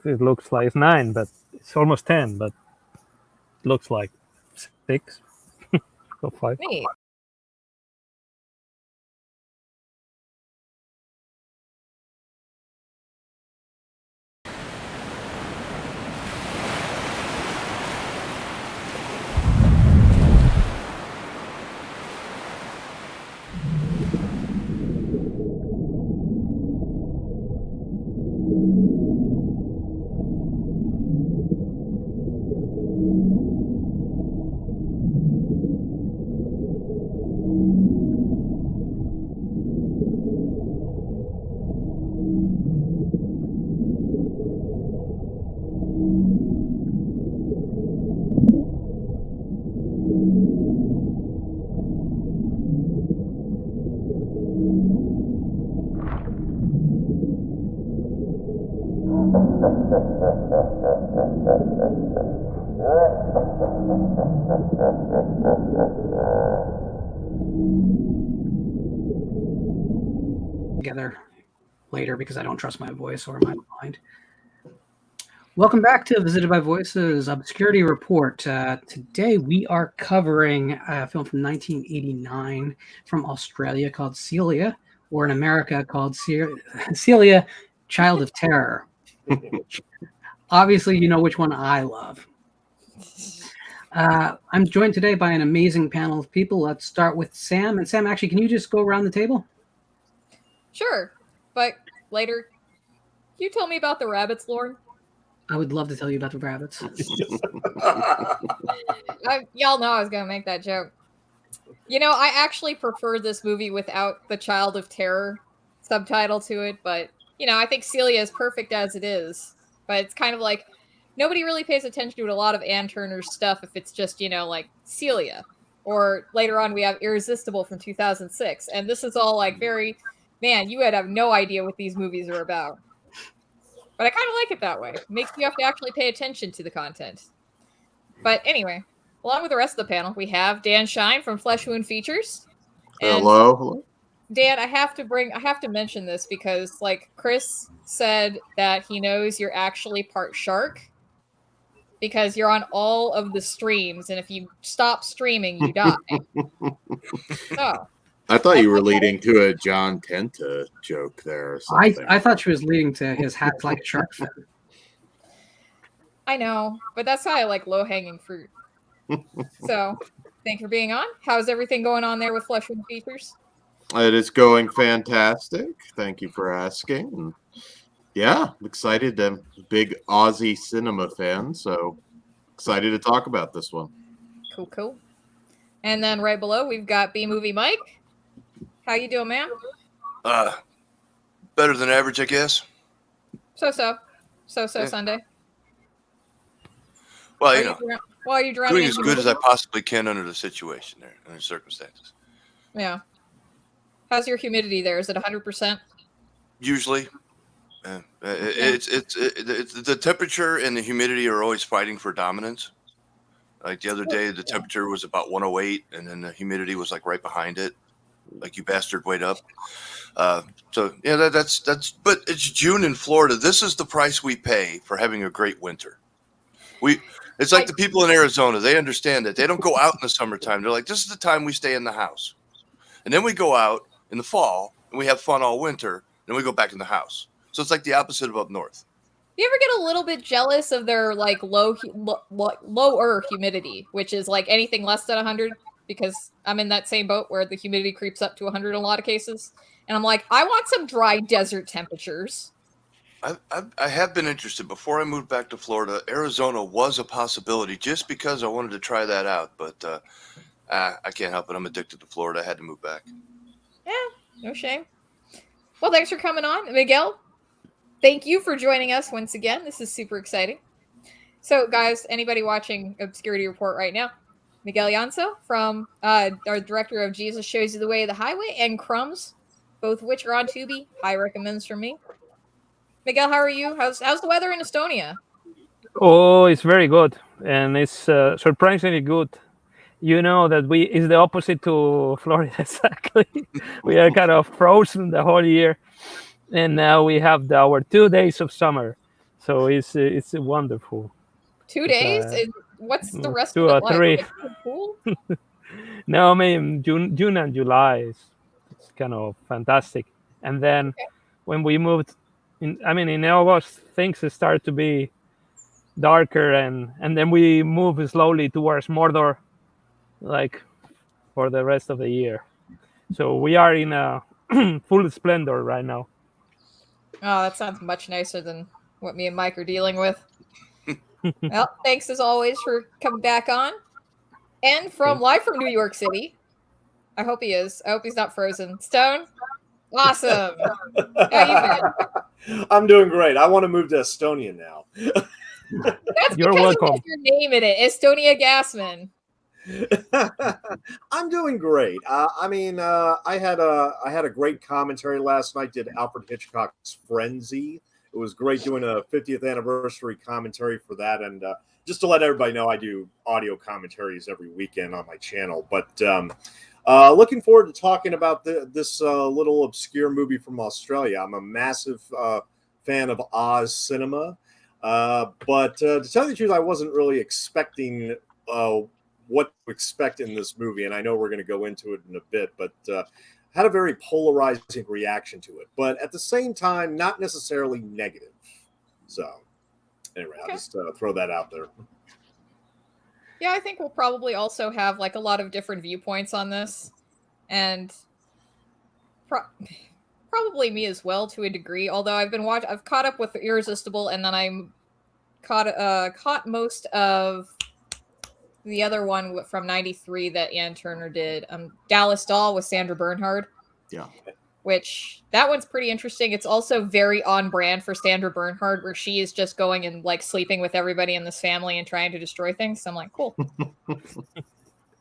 It looks like it's 9, but it's almost 10, but it looks like 6 or 5. Neat. Together later because I don't trust my voice or my mind. Welcome back to Visited by Voices Obscurity Report. Today we are covering a film from 1989 from Australia called Celia, or in America called Celia, Child of Terror. Obviously, you know which one I love. I'm joined today by an amazing panel of people. Let's start with Sam. And Sam, actually, can you just go around the table? Sure, but later, can you tell me about the rabbits, Lauren? I would love to tell you about the rabbits. Y'all know I was going to make that joke. You know, I actually prefer this movie without the Child of Terror subtitle to it, but, you know, I think Celia is perfect as it is. But it's kind of like, nobody really pays attention to a lot of Ann Turner's stuff if it's just, you know, like, Celia. Or later on we have Irresistible from 2006, and this is all, like, very, man, you would have no idea what these movies are about. But I kind of like it that way. It makes you have to actually pay attention to the content. But anyway, along with the rest of the panel, we have Dan Shine from Flesh Wound Features. And Hello. Dan, I have to mention this because, like, Chris said that he knows you're actually part shark because you're on all of the streams, and if you stop streaming, you die. So. I thought you were leading to a John Tenta joke there or something. I thought she was leading to his hat's like a shark fin. I know, but that's how I like low-hanging fruit. So, thank you for being on. How's everything going on there with Flesh Wound Features? It is going fantastic. Thank you for asking. And yeah, I'm excited. I'm a big Aussie cinema fan, so excited to talk about this one. Cool. And then right below, we've got B-Movie Mike. How you doing, man? Better than average, I guess. So Sunday. Well, you know, while you're drowning, doing as good as I possibly can under the situation there, under the circumstances. Yeah. How's your humidity there? Is it 100%? Usually, it's the temperature and the humidity are always fighting for dominance. Like the other day, the temperature was about 108, and then the humidity was like right behind it. Like, you bastard, wait up. So yeah, that's. But it's June in Florida. This is the price we pay for having a great winter. It's like the people in Arizona. They understand that they don't go out in the summertime. They're like, this is the time we stay in the house, and then we go out in the fall and we have fun all winter. And then we go back in the house. So it's like the opposite of up north. You ever get a little bit jealous of their like lower humidity, which is like anything less than 100? Because I'm in that same boat where the humidity creeps up to 100 in a lot of cases. And I'm like, I want some dry desert temperatures. I have been interested. Before I moved back to Florida, Arizona was a possibility just because I wanted to try that out. But I can't help it. I'm addicted to Florida. I had to move back. Yeah, no shame. Well, thanks for coming on. Miguel, thank you for joining us once again. This is super exciting. So, guys, anybody watching Obscurity Report right now, Miguel Yanso from our director of Jesus Shows You the Way of the Highway and Crumbs, both of which are on Tubi. High recommends from me. Miguel, how are you? How's the weather in Estonia? Oh, it's very good, and it's surprisingly good. You know that it's the opposite to Florida exactly. We are kind of frozen the whole year, and now we have our 2 days of summer. So it's wonderful. 2 days? Uh, And what's the rest 2 of it or like? 3. Like, cool? No, I mean June and July it's kind of fantastic. And then Okay. when we moved in August things start to be darker, and then we move slowly towards Mordor, like for the rest of the year. So we are in a full splendor right now. Oh, that sounds much nicer than what me and Mike are dealing with. Well, thanks as always for coming back on. And from live from New York City. I hope he is. I hope he's not frozen. Stone? Awesome. How you been? I'm doing great. I want to move to Estonia now. That's You're because it welcome. has your name in it. Estonia Gassman. I'm doing great. I had a great commentary last night. Did Alfred Hitchcock's Frenzy. It was great doing a 50th anniversary commentary for that, and just to let everybody know, I do audio commentaries every weekend on my channel. But looking forward to talking about this little obscure movie from Australia. I'm a massive fan of Oz cinema, but to tell you the truth, I wasn't really expecting what to expect in this movie, and I know we're going to go into it in a bit, but had a very polarizing reaction to it, but at the same time, not necessarily negative. So anyway, Okay. I'll just throw that out there. Yeah, I think we'll probably also have like a lot of different viewpoints on this, and probably me as well to a degree. Although I've caught up with Irresistible, and then I'm caught most of the other one from '93 that Ann Turner did, Dallas Doll with Sandra Bernhard. Yeah. Which that one's pretty interesting. It's also very on brand for Sandra Bernhard, where she is just going and like sleeping with everybody in this family and trying to destroy things. So I'm like, cool.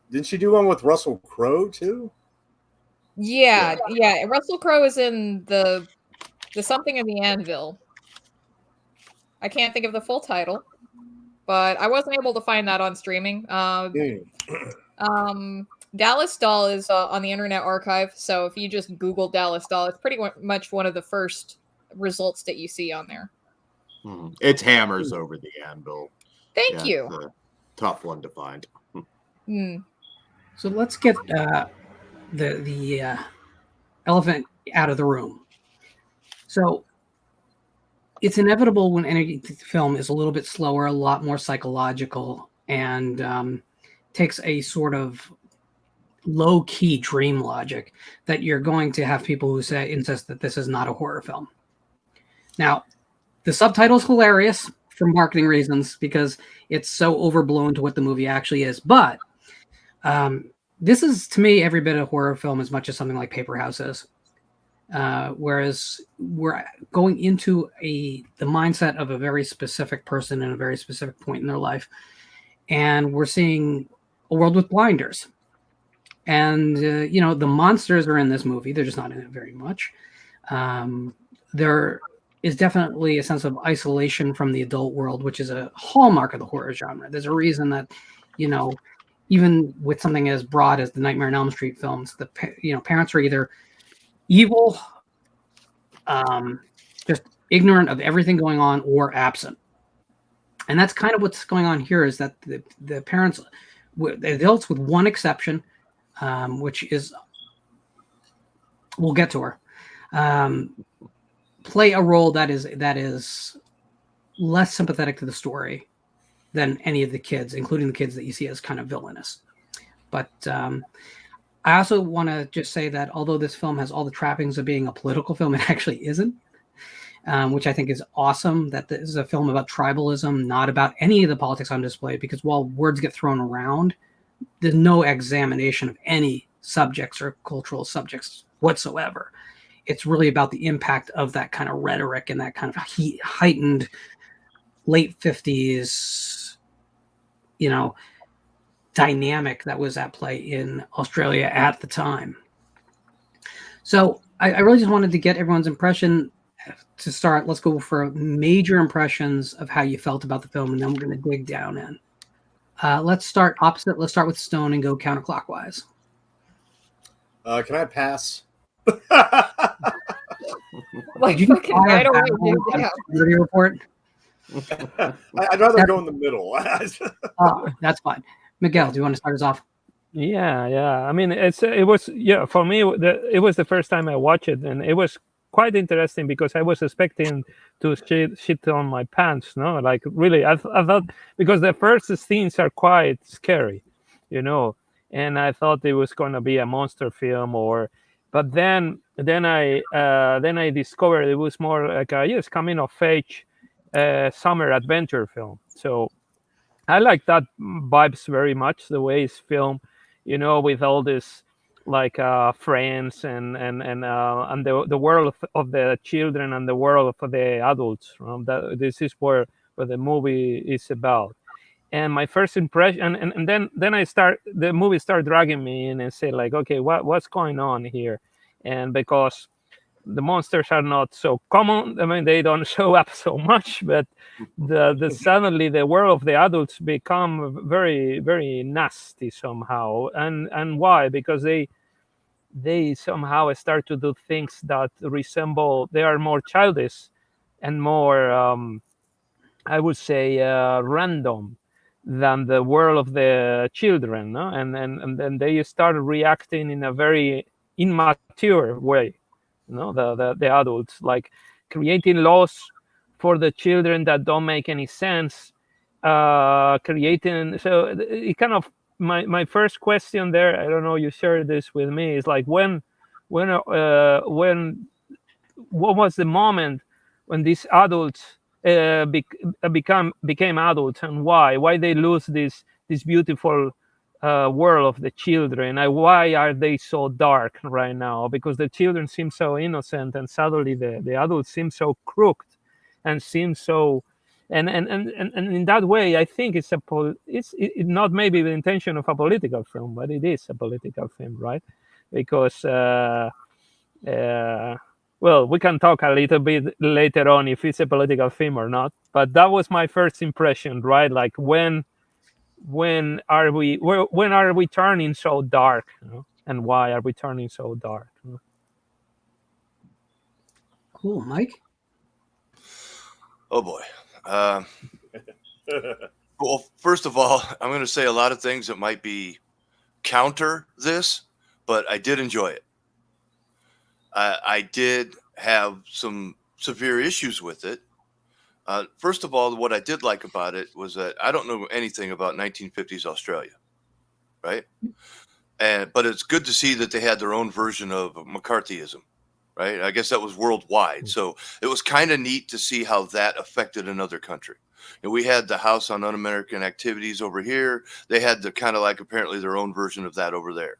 Didn't she do one with Russell Crowe too? Yeah. Russell Crowe is in the something in the Anvil. I can't think of the full title, but I wasn't able to find that on streaming. Dallas Doll is on the Internet Archive, so if you just Google Dallas Doll, it's pretty much one of the first results that you see on there. It's hammers over the anvil. Thank you. It's a tough one to find. So let's get the elephant out of the room. So it's inevitable when any film is a little bit slower, a lot more psychological, and takes a sort of low-key dream logic that you're going to have people who insist that this is not a horror film. Now, the subtitle's hilarious for marketing reasons because it's so overblown to what the movie actually is. But this is, to me, every bit a horror film as much as something like Paper House is. Whereas we're going into the mindset of a very specific person in a very specific point in their life. And we're seeing a world with blinders. And, the monsters are in this movie. They're just not in it very much. There is definitely a sense of isolation from the adult world, which is a hallmark of the horror genre. There's a reason that, even with something as broad as the Nightmare on Elm Street films, parents are either evil, just ignorant of everything going on, or absent. And that's kind of what's going on here, is that the parents, the adults with one exception, which is, we'll get to her, play a role that is less sympathetic to the story than any of the kids, including the kids that you see as kind of villainous. But I also want to just say that although this film has all the trappings of being a political film, it actually isn't, which I think is awesome, that this is a film about tribalism, not about any of the politics on display, because while words get thrown around, there's no examination of any subjects or cultural subjects whatsoever. It's really about the impact of that kind of rhetoric and that kind of heightened late 50s, dynamic that was at play in Australia at the time. So I really just wanted to get everyone's impression to start. Let's go for major impressions of how you felt about the film, and then we're going to dig down in. Let's start opposite. Let's start with Stone and go counterclockwise. Can I pass? Like, Did you fucking right away, dude. Yeah. Report? I'd rather go in the middle. That's fine. Miguel, do you want to start us off? Yeah. I mean, it was for me. It was the first time I watched it, and it was quite interesting because I was expecting to shit on my pants. No, like really, I thought because the first scenes are quite scary, and I thought it was going to be a monster film but then I discovered it was more like a coming of age summer adventure film. So I like that vibes very much. The way it's filmed, with all this like friends and the world of the children and the world of the adults. That this is where the movie is about. And my first impression, and then the movie start dragging me in and say like, okay, what's going on here? And because the monsters are not so common. I mean, they don't show up so much, but the suddenly the world of the adults become very, very nasty somehow. And why? Because they somehow start to do things that resemble. They are more childish and more, I would say, random than the world of the children. No? And then they start reacting in a very immature way. The adults, like creating laws for the children that don't make any sense, creating. So it kind of, my first question there, I don't know, you shared this with me, is like when what was the moment when these adults became adults, and why they lose this beautiful world of the children, and why are they so dark right now? Because the children seem so innocent, and suddenly the adults seem so crooked and seem so. And in that way, I think it's not maybe the intention of a political film, but it is a political film, right? Because well, we can talk a little bit later on if it's a political film or not. But that was my first impression, right? Like when are we turning so dark, and why are we turning so dark? Cool, Mike. Oh boy. Well, first of all, I'm going to say a lot of things that might be counter this, but I did enjoy it. I did have some severe issues with it. First of all, what I did like about it was that I don't know anything about 1950s Australia, right? But it's good to see that they had their own version of McCarthyism, right? I guess that was worldwide. So it was kind of neat to see how that affected another country. And we had the House on Un-American Activities over here. They had the kind of like apparently their own version of that over there.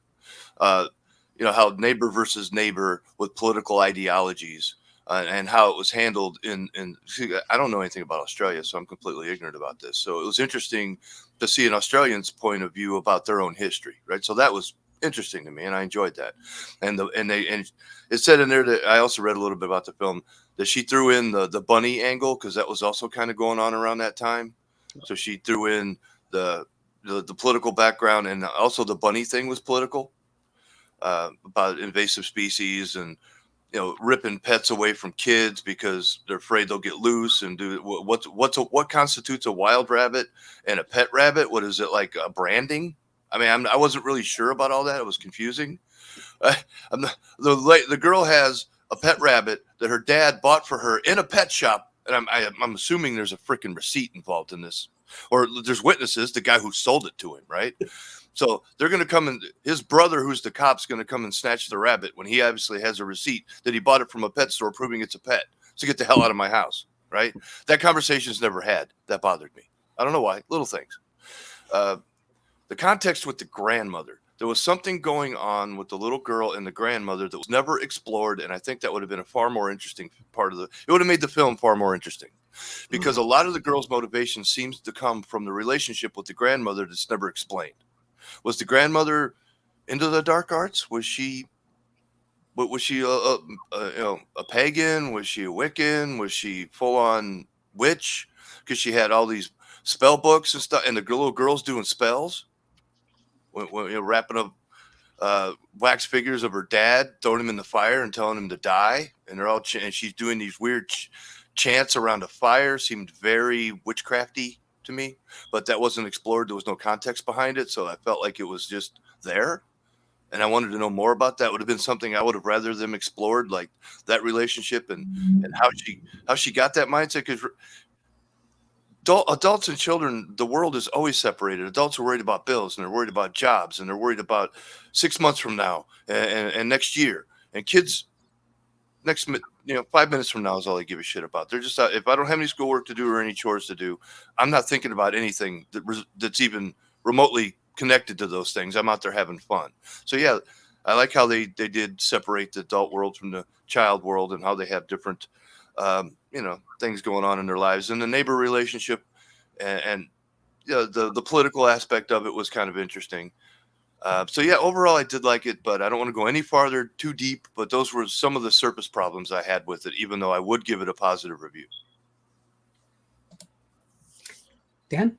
How neighbor versus neighbor with political ideologies and how it was handled see, I don't know anything about Australia, so I'm completely ignorant about this. So it was interesting to see an Australian's point of view about their own history, right? So that was interesting to me, and I enjoyed that. And it said in there that I also read a little bit about the film that she threw in the bunny angle because that was also kind of going on around that time. So she threw in the political background, and also the bunny thing was political. About invasive species and ripping pets away from kids because they're afraid they'll get loose and do what constitutes a wild rabbit and a pet rabbit? What is it, like branding? I mean, I wasn't really sure about all that. It was confusing. The girl has a pet rabbit that her dad bought for her in a pet shop, and I'm assuming there's a freaking receipt involved in this, or there's witnesses. The guy who sold it to him, right? So they're going to come and his brother, who's the cop's going to come and snatch the rabbit when he obviously has a receipt that he bought it from a pet store proving it's a pet. So get the hell out of my house, right? That conversation's never had. That bothered me. I don't know why. Little things. The context with the grandmother. There was something going on with the little girl and the grandmother that was never explored, and I think that would have been a far more interesting part of it would have made the film far more interesting. Because a lot of the girl's motivation seems to come from the relationship with the grandmother that's never explained. Was the grandmother into the dark arts? Was she a pagan? Was she a Wiccan? Was she full on witch? Because she had all these spell books and stuff, and the little girl's doing spells, wrapping up wax figures of her dad, throwing him in the fire and telling him to die, and they're all and she's doing these weird chants around a fire seemed very witchcrafty to me, but that wasn't explored. There was no context behind it, so I felt like it was just there. And I wanted to know more about that. Would have been something I would have rather them explored, like that relationship and how she got that mindset. Because adults and children, the world is always separated. Adults are worried about bills, and they're worried about jobs, and they're worried about 6 months from now and next year. And kids, 5 minutes from now is all they give a shit about. They're just if I don't have any schoolwork to do or any chores to do, I'm not thinking about anything that's even remotely connected to those things. I'm out there having fun. So yeah, I like how they did separate the adult world from the child world, and how they have different things going on in their lives, and the neighbor relationship, and the political aspect of it was kind of interesting. So yeah, overall I did like it, but I don't want to go any farther too deep. But those were some of the surface problems I had with it, even though I would give it a positive review. Dan?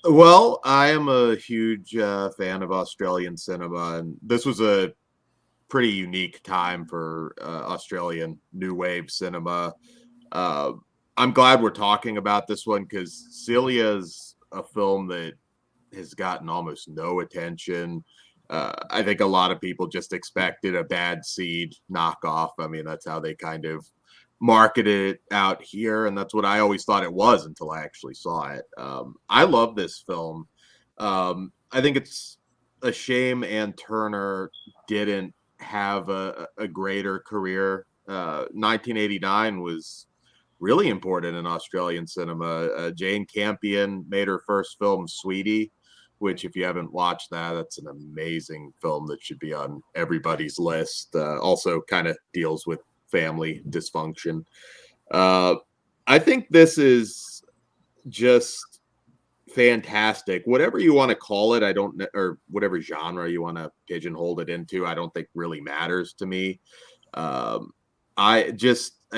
Well, I am a huge fan of Australian cinema, and this was a pretty unique time for Australian new wave cinema. I'm glad we're talking about this one because Celia is a film that has gotten almost no attention. I think a lot of people just expected a Bad Seed knockoff. I mean, that's how they kind of marketed it out here, and that's what I always thought it was until I actually saw it. I love this film. I think it's a shame Ann Turner didn't have a greater career. 1989 was really important in Australian cinema. Jane Campion made her first film, Sweetie, which, if you haven't watched that, that's an amazing film that should be on everybody's list. Also kind of deals with family dysfunction. I think this is just fantastic. Whatever you want to call it, or whatever genre you want to pigeonhole it into, I don't think really matters to me. I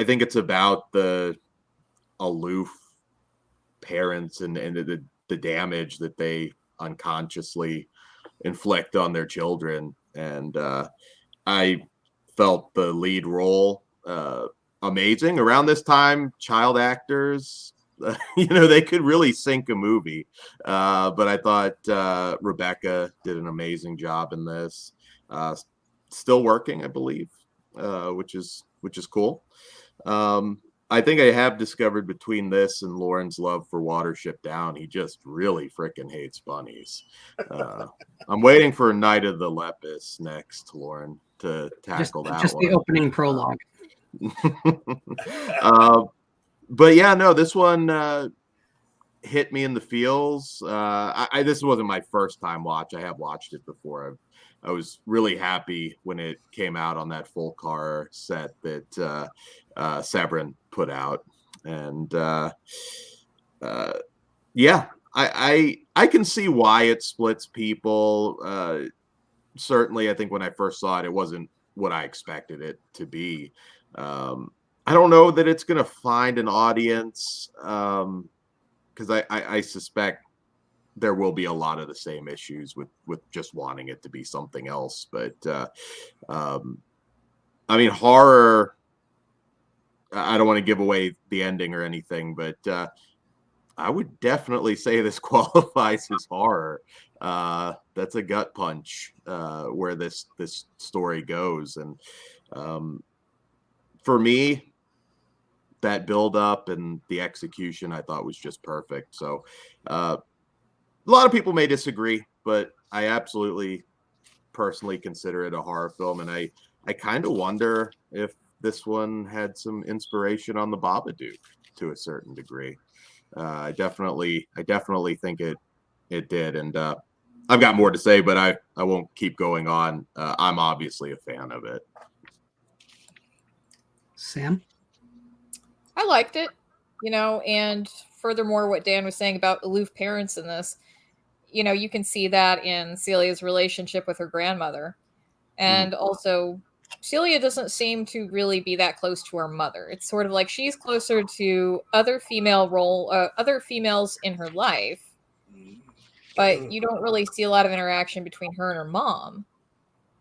think it's about the aloof parents and the damage that they unconsciously inflict on their children. And I felt the lead role amazing. Around this time, child actors, they could really sink a movie. But I thought Rebecca did an amazing job in this. Still working, I believe, which is cool. I think I have discovered between this and Lauren's love for Watership Down, he just really freaking hates bunnies. I'm waiting for Night of the Lepus next, Lauren, to tackle that just one. The opening prologue. But yeah, no, this one hit me in the feels. This wasn't my first time watch. I have watched it before. I was really happy when it came out on that full car set that Severin put out, and yeah, I can see why it splits people. Certainly, I think when I first saw it, it wasn't what I expected it to be. I don't know that it's going to find an audience because I suspect there will be a lot of the same issues with just wanting it to be something else. But I mean, horror, I don't want to give away the ending or anything, but I would definitely say this qualifies as horror. That's a gut punch where this story goes. And for me, that build up and the execution I thought was just perfect. So a lot of people may disagree, but I absolutely personally consider it a horror film. And I kind of wonder if this one had some inspiration on the Babadook to a certain degree. I definitely think it did. And I've got more to say, but I won't keep going on. I'm obviously a fan of it. Sam? I liked it, and furthermore, what Dan was saying about aloof parents in this, you can see that in Celia's relationship with her grandmother. And also, Celia doesn't seem to really be that close to her mother. It's sort of like she's closer to other females in her life, but you don't really see a lot of interaction between her and her mom.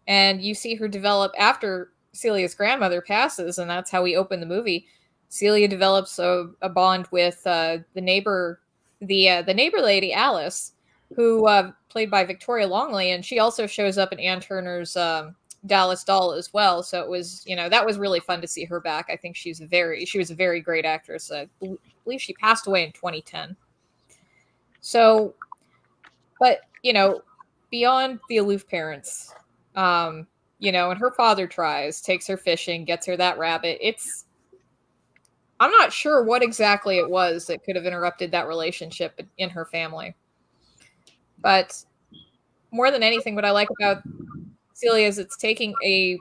And you see her develop after Celia's grandmother passes, and that's how we open the movie. Celia develops a bond with the neighbor lady Alice, who played by Victoria Longley, and she also shows up in Ann Turner's Dallas Doll as well. So it was, that was really fun to see her back. I think she was a very great actress. I believe she passed away in 2010. So, but beyond the aloof parents, and her father takes her fishing, gets her that rabbit. I'm not sure what exactly it was that could have interrupted that relationship in her family. But more than anything, what I like about Celia is it's taking a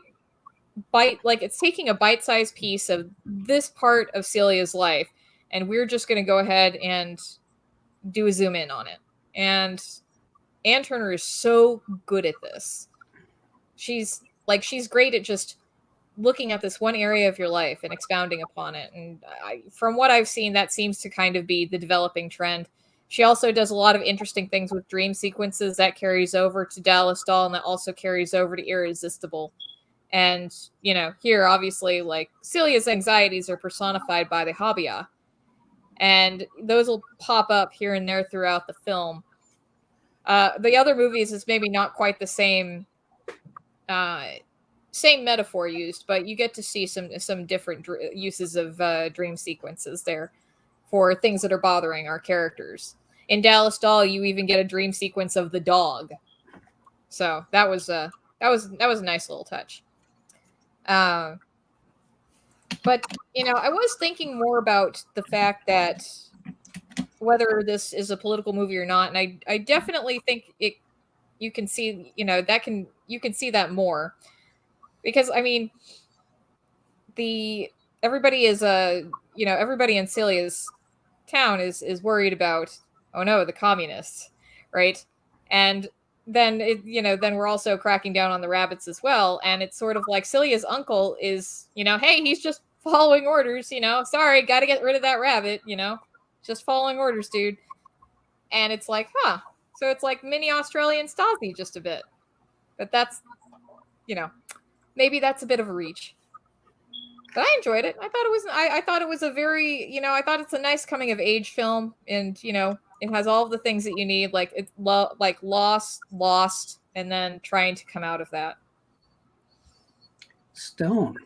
bite-sized piece of this part of Celia's life, and we're just going to go ahead and do a zoom in on it. And Ann Turner is so good at this. She's great at just looking at this one area of your life and expounding upon it. And from what I've seen, that seems to kind of be the developing trend. She also does a lot of interesting things with dream sequences that carries over to Dallas Doll, and that also carries over to Irresistible. And, here, obviously, Celia's anxieties are personified by the Habia. And those will pop up here and there throughout the film. The other movies is maybe not quite the same metaphor used, but you get to see some different uses of dream sequences there for things that are bothering our characters. In Dallas Doll, you even get a dream sequence of the dog. So that was a nice little touch. But I was thinking more about the fact that whether this is a political movie or not, and I definitely think you can see you can see that more, because everybody in Celia's town is worried about, oh no, the communists, right? And then then we're also cracking down on the rabbits as well, and it's sort of like Celia's uncle is, hey, he's just following orders, sorry, got to get rid of that rabbit, just following orders, dude. And it's like, so it's like mini Australian Stasi just a bit, but that's maybe that's a bit of a reach. But I enjoyed it. I thought it was a very, I thought it's a nice coming of age film, and it has all of the things that you need, like it's like lost, and then trying to come out of that. Stone.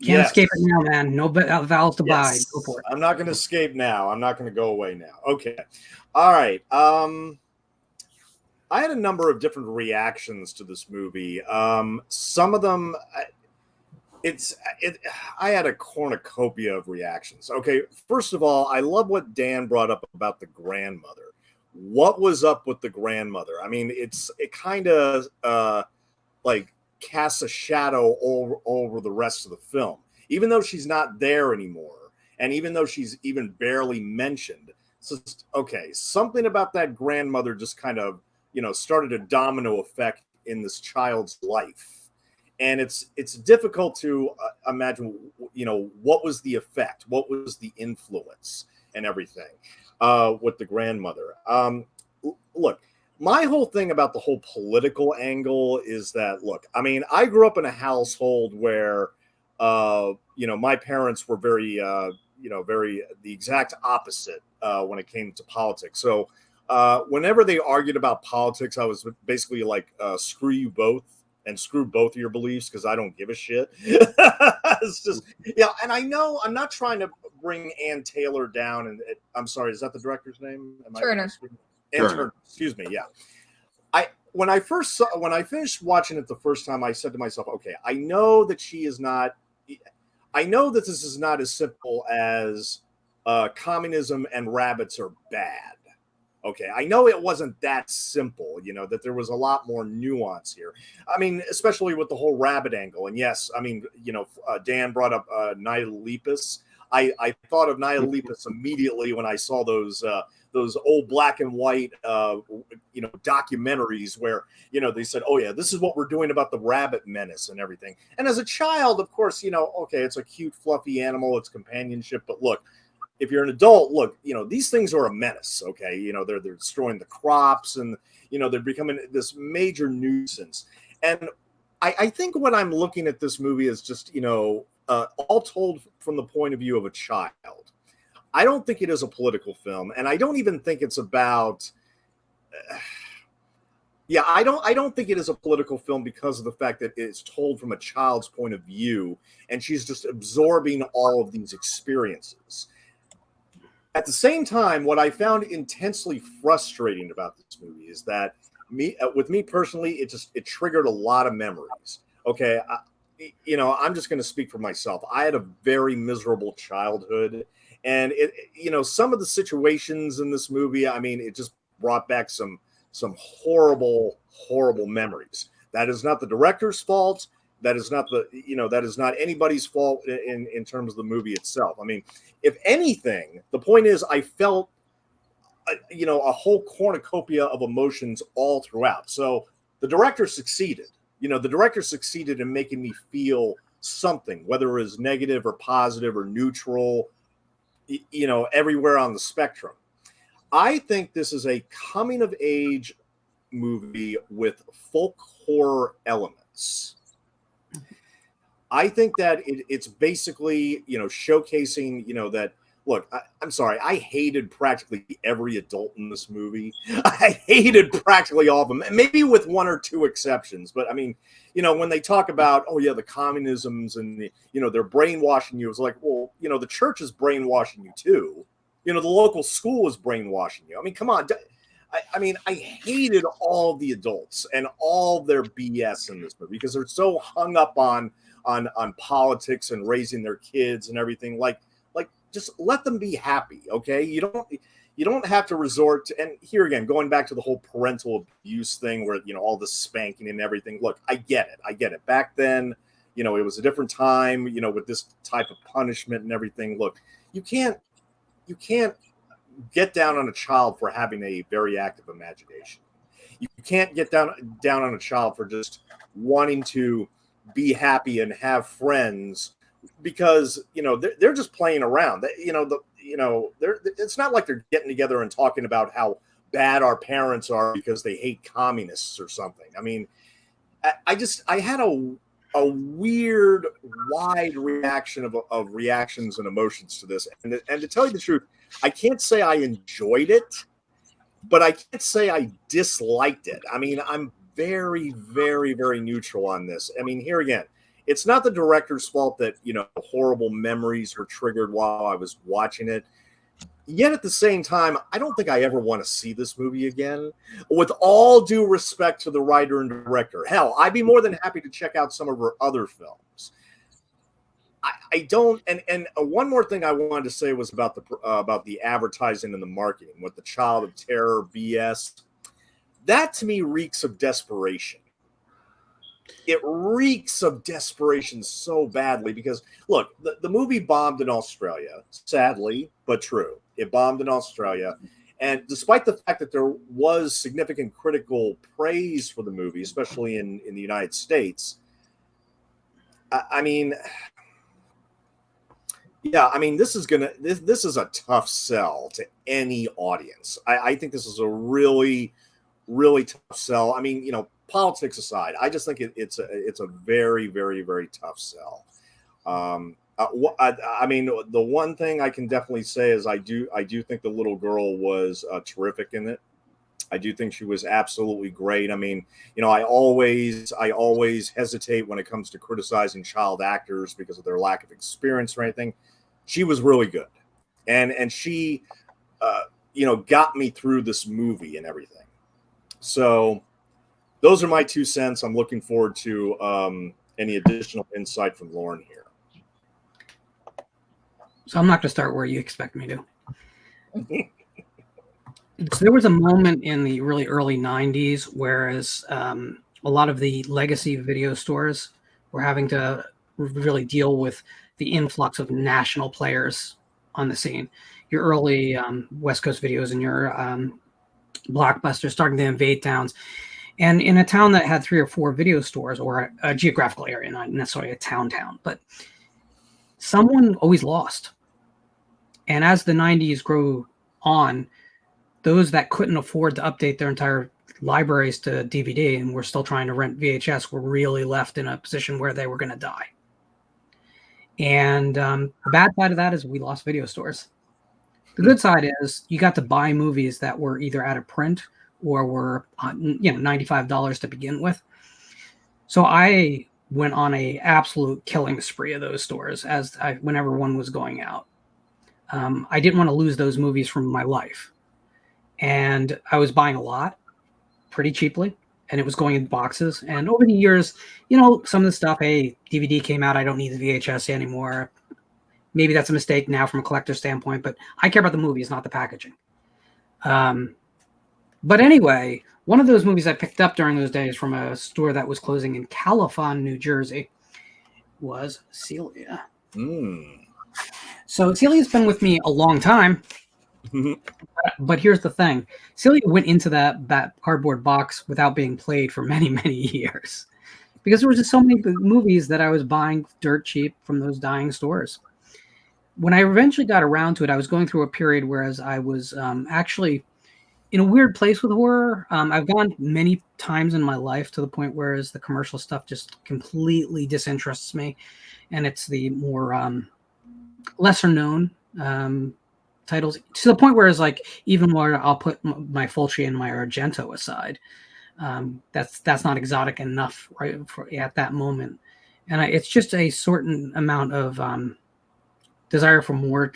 Can't escape it now, man. No vowels to buy. Go for it. I'm not going to escape now. I'm not going to go away now. Okay. All right. I had a number of different reactions to this movie. Some of them, I had a cornucopia of reactions. Okay, first of all, I love what Dan brought up about the grandmother. What was up with the grandmother? It kind of casts a shadow over the rest of the film, even though she's not there anymore, and even though she's even barely mentioned. So, okay, something about that grandmother just kind of started a domino effect in this child's life. And it's difficult to imagine, what was the effect, what was the influence and everything with the grandmother. Look, my whole thing about the whole political angle is that, look, I grew up in a household where, my parents were very the exact opposite when it came to politics. So whenever they argued about politics, I was basically like, screw you both. And screw both of your beliefs, because I don't give a shit. It's just, and I know I'm not trying to bring Ann Taylor down. And I'm sorry, is that the director's name? Turner. Turner. Excuse me. Yeah. When I finished watching it the first time, I said to myself, okay, I know that this is not as simple as communism and rabbits are bad. Okay, I know it wasn't that simple, that there was a lot more nuance here. Especially with the whole rabbit angle. And yes, Dan brought up Night of the Lepus. I thought of Night of the Lepus immediately when I saw those old black and white, documentaries where, they said, oh yeah, this is what we're doing about the rabbit menace and everything. And as a child, of course, okay, it's a cute, fluffy animal, it's companionship, but look, if you're an adult, look, these things are a menace, okay? They're destroying the crops, and, they're becoming this major nuisance. And I think when I'm looking at this movie is just, all told from the point of view of a child. I don't think it is a political film, and I don't even think it's about. I don't think it is a political film because of the fact that it's told from a child's point of view, and she's just absorbing all of these experiences. At the same time, what I found intensely frustrating about this movie is that with me personally, it triggered a lot of memories. Okay, I'm just going to speak for myself. I had a very miserable childhood, and some of the situations in this movie, I mean, it just brought back some horrible memories. That is not the director's fault. That is not that is not anybody's fault in terms of the movie itself. I mean, if anything, the point is I felt a whole cornucopia of emotions all throughout. So the director succeeded. The director succeeded in making me feel something, whether it was negative or positive or neutral, everywhere on the spectrum. I think this is a coming of age movie with folk horror elements. I think that it's basically, showcasing, that, look, I'm sorry, I hated practically every adult in this movie. I hated practically all of them, maybe with one or two exceptions. But I mean, when they talk about, oh yeah, the communisms and, they're brainwashing you, it's like, well, the church is brainwashing you too. The local school is brainwashing you. I mean, come on. I hated all the adults and all their BS in this movie because they're so hung up on politics and raising their kids and everything. Like just let them be happy, okay? You don't have to resort to, and here again, going back to the whole parental abuse thing where, all the spanking and everything. Look, I get it. Back then, it was a different time, with this type of punishment and everything. Look, you can't get down on a child for having a very active imagination. You can't get down on a child for just wanting to be happy and have friends because they're just playing around. It's not like they're getting together and talking about how bad our parents are because they hate communists or something. I mean, I had a weird, wide reaction of reactions and emotions to this, and to tell you the truth, I can't say I enjoyed it, but I can't say I disliked it. I mean, I'm very, very, very neutral on this. I mean, here again, it's not the director's fault that, horrible memories were triggered while I was watching it. Yet at the same time, I don't think I ever want to see this movie again. With all due respect to the writer and director. Hell, I'd be more than happy to check out some of her other films. I don't, and one more thing I wanted to say was about the advertising and the marketing with the Child of Terror BS. That to me reeks of desperation. It reeks of desperation so badly because, look, the movie bombed in Australia, sadly, but true. It bombed in Australia. And despite the fact that there was significant critical praise for the movie, especially in the United States, I mean, this is a tough sell to any audience. I think this is a really, really tough sell. I mean, politics aside, I just think it's a very, very, very tough sell. I mean, the one thing I can definitely say is I do think the little girl was terrific in it. I do think she was absolutely great. I mean, I always hesitate when it comes to criticizing child actors because of their lack of experience or anything. She was really good, and she, got me through this movie and everything. So those are my 2 cents. I'm looking forward to any additional insight from Lauren here. So I'm not going to start where you expect me to. So there was a moment in the really early 90s, whereas a lot of the legacy video stores were having to really deal with the influx of national players on the scene. Your early West Coast videos and your Blockbuster starting to invade towns. And in a town that had 3 or 4 video stores, or a geographical area, not necessarily a town, but someone always lost. And as the 90s grew on, those that couldn't afford to update their entire libraries to DVD and were still trying to rent VHS were really left in a position where they were going to die. And the bad side of that is we lost video stores. The good side is you got to buy movies that were either out of print or were $95 to begin with. So I went on a absolute killing spree of those stores whenever one was going out. I didn't want to lose those movies from my life. And I was buying a lot pretty cheaply, and it was going in boxes. And over the years, some of the stuff, hey, DVD came out, I don't need the VHS anymore. Maybe that's a mistake now from a collector standpoint, but I care about the movies, not the packaging. But anyway, one of those movies I picked up during those days from a store that was closing in Califon, New Jersey, was Celia. So Celia's been with me a long time. But here's the thing. Celia went into that cardboard box without being played for many, many years. Because there was just so many movies that I was buying dirt cheap from those dying stores. When I eventually got around to it, I was going through a period whereas I was actually in a weird place with horror. I've gone many times in my life to the point whereas the commercial stuff just completely disinterests me. And it's the more lesser known titles, to the point where it's like even where I'll put my Fulci and my Argento aside. That's not exotic enough right at that moment. And it's just a certain amount of desire for more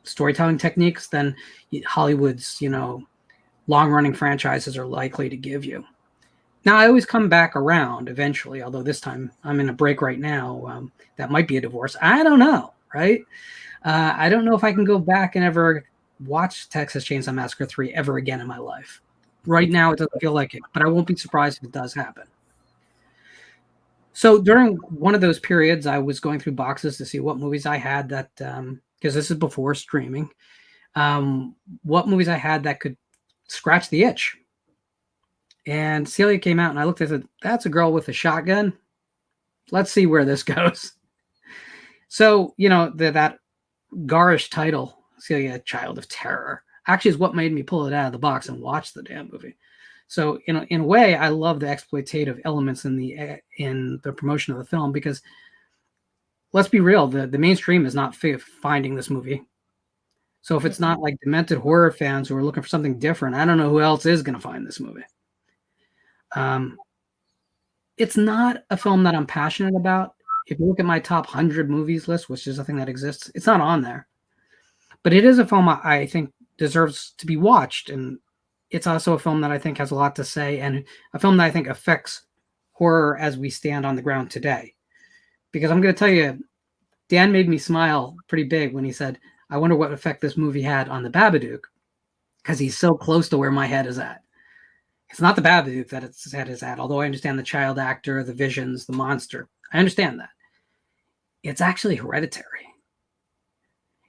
storytelling techniques than Hollywood's, long-running franchises are likely to give you. Now, I always come back around eventually, although this time I'm in a break right now. That might be a divorce. I don't know, right? I don't know if I can go back and ever watch Texas Chainsaw Massacre 3 ever again in my life. Right now, it doesn't feel like it, but I won't be surprised if it does happen. So during one of those periods, I was going through boxes to see what movies I had that, because this is before streaming, what movies I had that could scratch the itch. And Celia came out and I looked at it, that's a girl with a shotgun. Let's see where this goes. So, that garish title, Celia, Child of Terror, actually is what made me pull it out of the box and watch the damn movie. So in a way, I love the exploitative elements in the promotion of the film, because let's be real, the mainstream is not finding this movie. So if it's not like demented horror fans who are looking for something different, I don't know who else is going to find this movie. It's not a film that I'm passionate about. If you look at my top 100 movies list, which is a thing that exists, it's not on there. But it is a film I think deserves to be watched. And it's also a film that I think has a lot to say, and a film that I think affects horror as we stand on the ground today. Because I'm going to tell you, Dan made me smile pretty big when he said, I wonder what effect this movie had on the Babadook, because he's so close to where my head is at. It's not the Babadook that its head is at, although I understand the child actor, the visions, the monster. I understand that. It's actually Hereditary.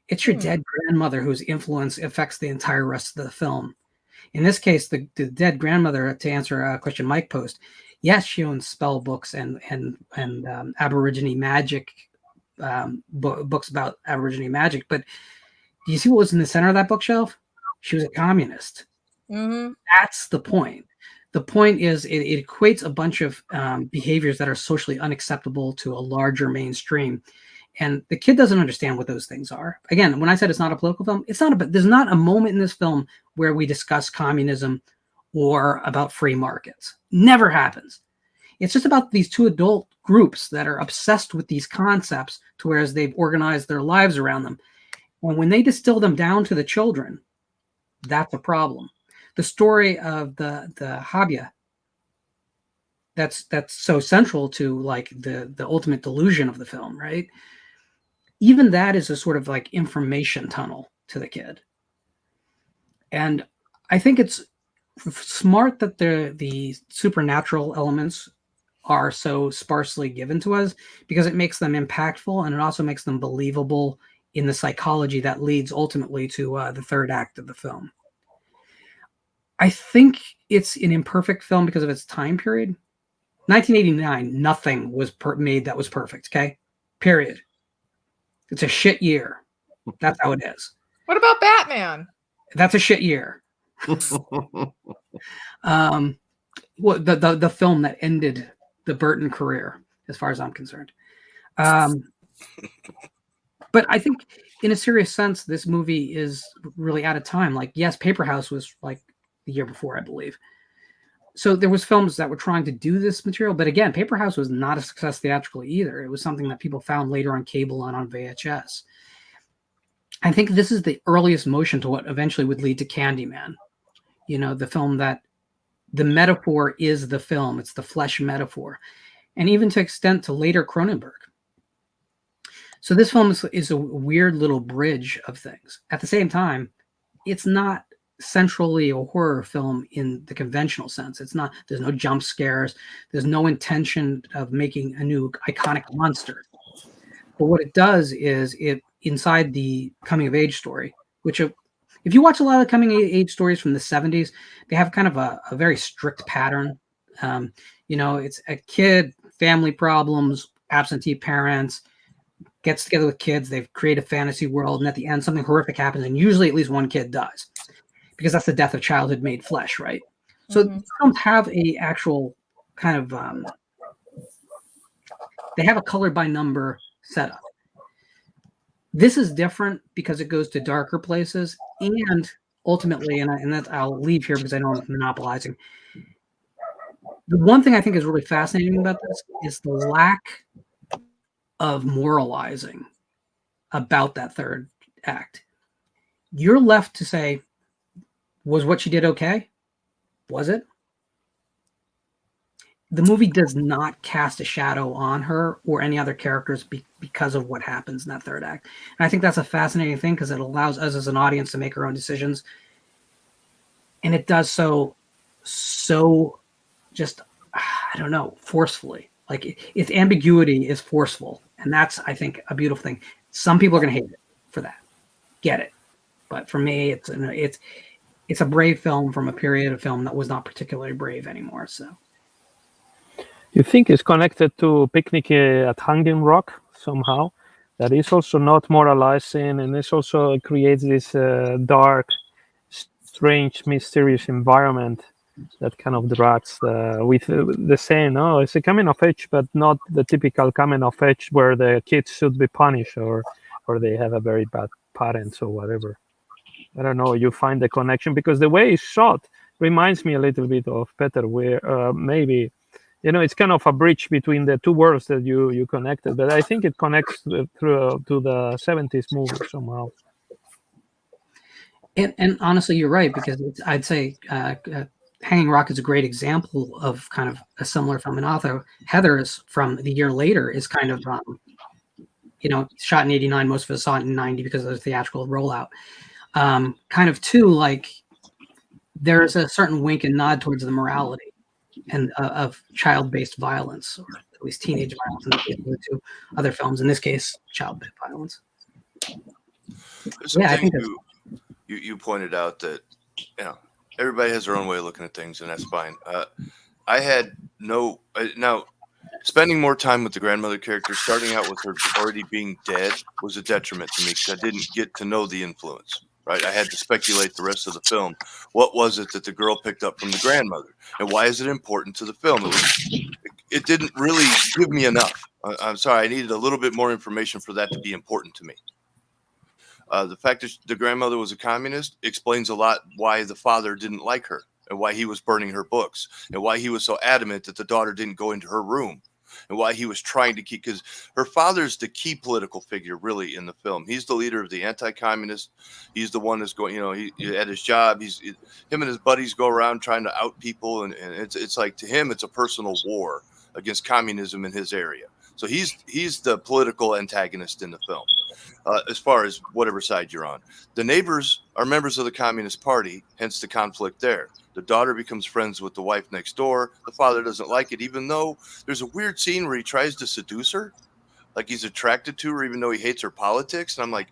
It's your dead grandmother whose influence affects the entire rest of the film. In this case, the dead grandmother, to answer a question Mike posed, yes, she owns spell books and Aborigine magic, books about Aborigine magic. But do you see what was in the center of that bookshelf? She was a communist. Mm-hmm. That's the point. The point is it equates a bunch of behaviors that are socially unacceptable to a larger mainstream. And the kid doesn't understand what those things are. Again, when I said it's not a political film, there's not a moment in this film where we discuss communism or about free markets. Never happens. It's just about these two adult groups that are obsessed with these concepts to whereas they've organized their lives around them. And when they distill them down to the children, that's a problem. The story of the Habia, that's so central to like the ultimate delusion of the film, right? Even that is a sort of like information tunnel to the kid. And I think it's smart that the supernatural elements are so sparsely given to us, because it makes them impactful and it also makes them believable in the psychology that leads ultimately to the third act of the film. I think it's an imperfect film because of its time period. 1989, nothing was made that was perfect, okay? Period. It's a shit year. That's how it is. What about Batman? That's a shit year. Well, the film that ended the Burton career, as far as I'm concerned. But I think, in a serious sense, this movie is really out of time. Like, yes, Paper House was like the year before, I believe. So there was films that were trying to do this material, but again, Paper House was not a success theatrically either. It was something that people found later on cable and on VHS. I think this is the earliest motion to what eventually would lead to Candyman. The film that the metaphor is the film. It's the flesh metaphor. And even to extent to later Cronenberg. So this film is a weird little bridge of things. At the same time, it's not centrally a horror film in the conventional sense. There's no jump scares. There's no intention of making a new iconic monster. But what it does is inside the coming of age story, which if you watch a lot of coming of age stories from the 70s, they have kind of a very strict pattern. It's a kid, family problems, absentee parents, gets together with kids, they create a fantasy world, and at the end something horrific happens, and usually at least one kid dies, because that's the death of childhood made flesh, right? So films have a actual kind of they have a color by number setup. This is different because it goes to darker places, and ultimately, and that I'll leave here because I know I'm monopolizing. The one thing I think is really fascinating about this is the lack of moralizing about that third act. You're left to say, was what she did okay? Was it? The movie does not cast a shadow on her or any other characters because of what happens in that third act. And I think that's a fascinating thing because it allows us as an audience to make our own decisions. And it does so just, I don't know, forcefully. Like its ambiguity is forceful. And that's, I think, a beautiful thing. Some people are going to hate it for that. Get it. But for me, it's a brave film from a period of film that was not particularly brave anymore. So, you think it's connected to Picnic at Hanging Rock somehow? That is also not moralizing, and it also creates this dark, strange, mysterious environment that kind of drags with the saying, "Oh, it's a coming of age," but not the typical coming of age where the kids should be punished or they have a very bad parents or whatever. I don't know. You find the connection because the way it's shot reminds me a little bit of Peter, where maybe, it's kind of a bridge between the two worlds that you connected. But I think it connects through to the 70s movie somehow. And honestly, you're right, because I'd say Hanging Rock is a great example of kind of a similar film. And also, Heathers from the year later is kind of, shot in 89. Most of us saw it in 90 because of the theatrical rollout. Kind of too, like there's a certain wink and nod towards the morality and of child-based violence, or at least teenage violence in the case of the two other films. In this case, child-based violence. I think you pointed out that everybody has their own way of looking at things, and that's fine. I had now spending more time with the grandmother character, starting out with her already being dead, was a detriment to me because I didn't get to know the influence. Right, I had to speculate the rest of the film. What was it that the girl picked up from the grandmother, and why is it important to the film? It didn't really give me enough. I'm sorry, I needed a little bit more information for that to be important to me. The fact that the grandmother was a communist explains a lot why the father didn't like her and why he was burning her books and why he was so adamant that the daughter didn't go into her room and why he was trying to keep, because her father's the key political figure really in the film. He's the leader of the anti-communist. He's the one that's going, he at his job, him and his buddies go around trying to out people. And it's like, to him, it's a personal war against communism in his area. So he's the political antagonist in the film. As far as whatever side you're on. The neighbors are members of the Communist Party, hence the conflict there. The daughter becomes friends with the wife next door. The father doesn't like it, even though there's a weird scene where he tries to seduce her. Like he's attracted to her, even though he hates her politics. And I'm like,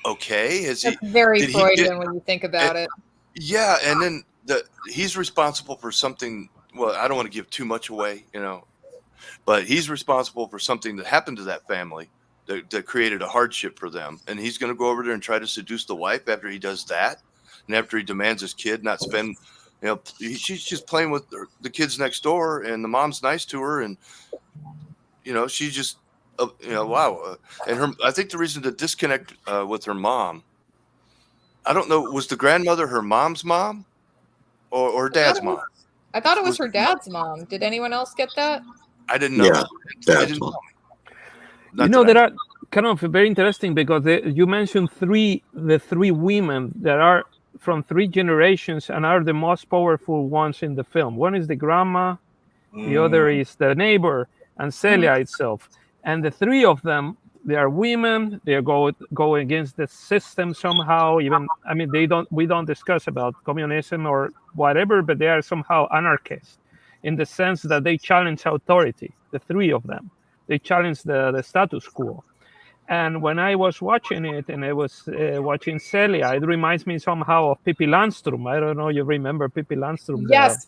okay. That's very Freudian when you think about it. Yeah, and then he's responsible for something. Well, I don't want to give too much away, but he's responsible for something that happened to that family that created a hardship for them. And he's going to go over there and try to seduce the wife after he does that. And after he demands his kid not spend, she's just playing with the kids next door and the mom's nice to her. And, she's just wow. And I think the reason to disconnect with her mom, I don't know, was the grandmother her mom's mom or her dad's mom? I thought it was Was her dad's mom. Did anyone else get that? I didn't know. Yeah, They that's didn't one. tell me. You Not know, that there are kind of very interesting because you mentioned the three women that are from three generations and are the most powerful ones in the film. One is the grandma, the other is the neighbor, and Celia itself. And the three of them, they are women. They go against the system somehow. Even I mean, we don't discuss about communism or whatever, but they are somehow anarchists in the sense that they challenge authority. The three of them, they challenge the status quo. And when I was watching it, and I was watching Celia, it reminds me somehow of Pippi Landstrom. I don't know, you remember Pippi Landstrom? Yes.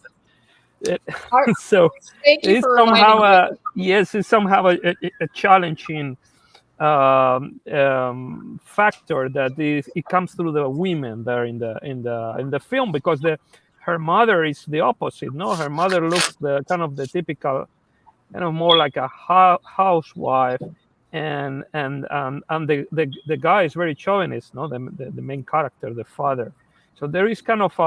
So Thank you it's for somehow reminding me. yes, it's somehow a challenging factor that it comes through the women there in the film, because her mother is the opposite. No, her mother looks the kind of the typical, more like a housewife, and the guy is very chauvinist. No, the main character, the father. So there is kind of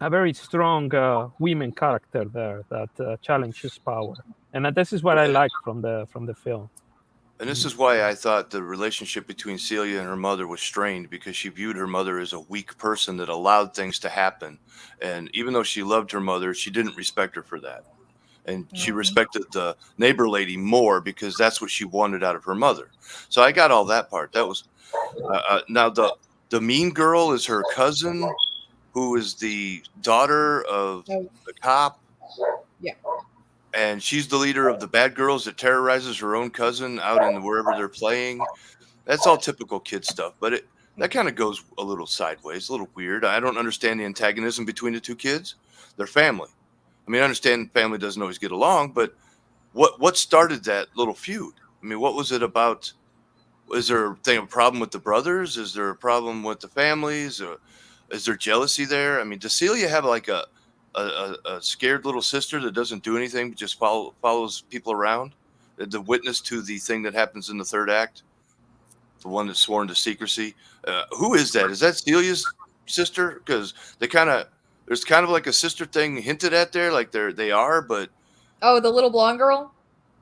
a very strong women character there that challenges power, and this is what I like from the film. And this is why I thought the relationship between Celia and her mother was strained, because she viewed her mother as a weak person that allowed things to happen. And even though she loved her mother, she didn't respect her for that. And she respected the neighbor lady more because that's what she wanted out of her mother. So I got all that part. That was now the mean girl is her cousin, who is the daughter of Oh, the cop. yeah. And she's the leader of the bad girls that terrorizes her own cousin out in wherever they're playing. That's all typical kid stuff, but that kind of goes a little sideways, a little weird. I don't understand the antagonism between the two kids. They're family. I mean, I understand family doesn't always get along, but what started that little feud? I mean, what was it about? Is there a problem with the brothers? Is there a problem with the families? Or is there jealousy there? I mean, does Celia have like a scared little sister that doesn't do anything, but just follows people around? The witness to the thing that happens in the third act, the one that's sworn to secrecy. Who is that? Is that Celia's sister? Because there's kind of like a sister thing hinted at there, like they are, but Oh, the little blonde girl?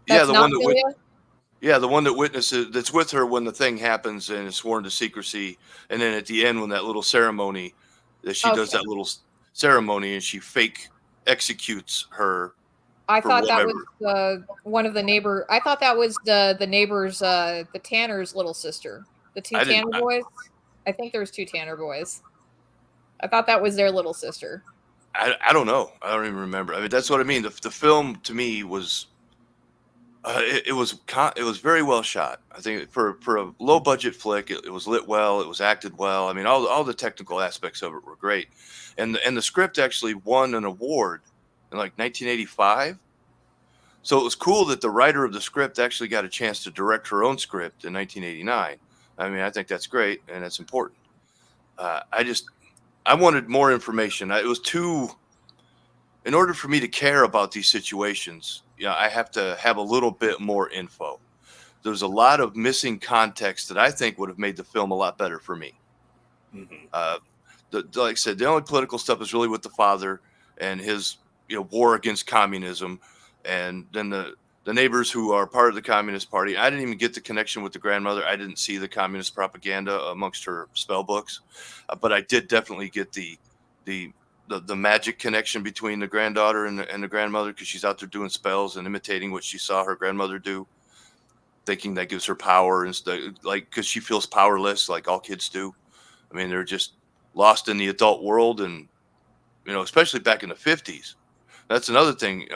yeah, That's not Celia? the one that witnesses that's with her when the thing happens and is sworn to secrecy, and then at the end when that little ceremony, that she does Okay. that little ceremony and she fake executes her I for thought that whatever. was one of the neighbor. I thought that was the neighbor's, the Tanner's little sister. The two I didn't. Tanner boys. I think there's two Tanner boys. I thought that was their little sister. I don't know. I don't even remember. I mean, that's what I mean. The film to me was it was very well shot. I think for a low budget flick, it was lit well. It was acted well. I mean, all the technical aspects of it were great, and the script actually won an award in like 1985. So it was cool that the writer of the script actually got a chance to direct her own script in 1989. I mean, I think that's great and that's important. I wanted more information. It was too, in order for me to care about these situations, yeah, I have to have a little bit more info. There's a lot of missing context that I think would have made the film a lot better for me. Uh, like I said, the only political stuff is really with the father and his war against communism, and then the neighbors who are part of the Communist Party. I didn't even get the connection with the grandmother. I didn't see the communist propaganda amongst her spell books, but I did definitely get the magic connection between the granddaughter and the grandmother, because she's out there doing spells and imitating what she saw her grandmother do, thinking that gives her power and stuff, like, because she feels powerless like all kids do. I mean, they're just lost in the adult world, and especially back in the 50s. That's another thing.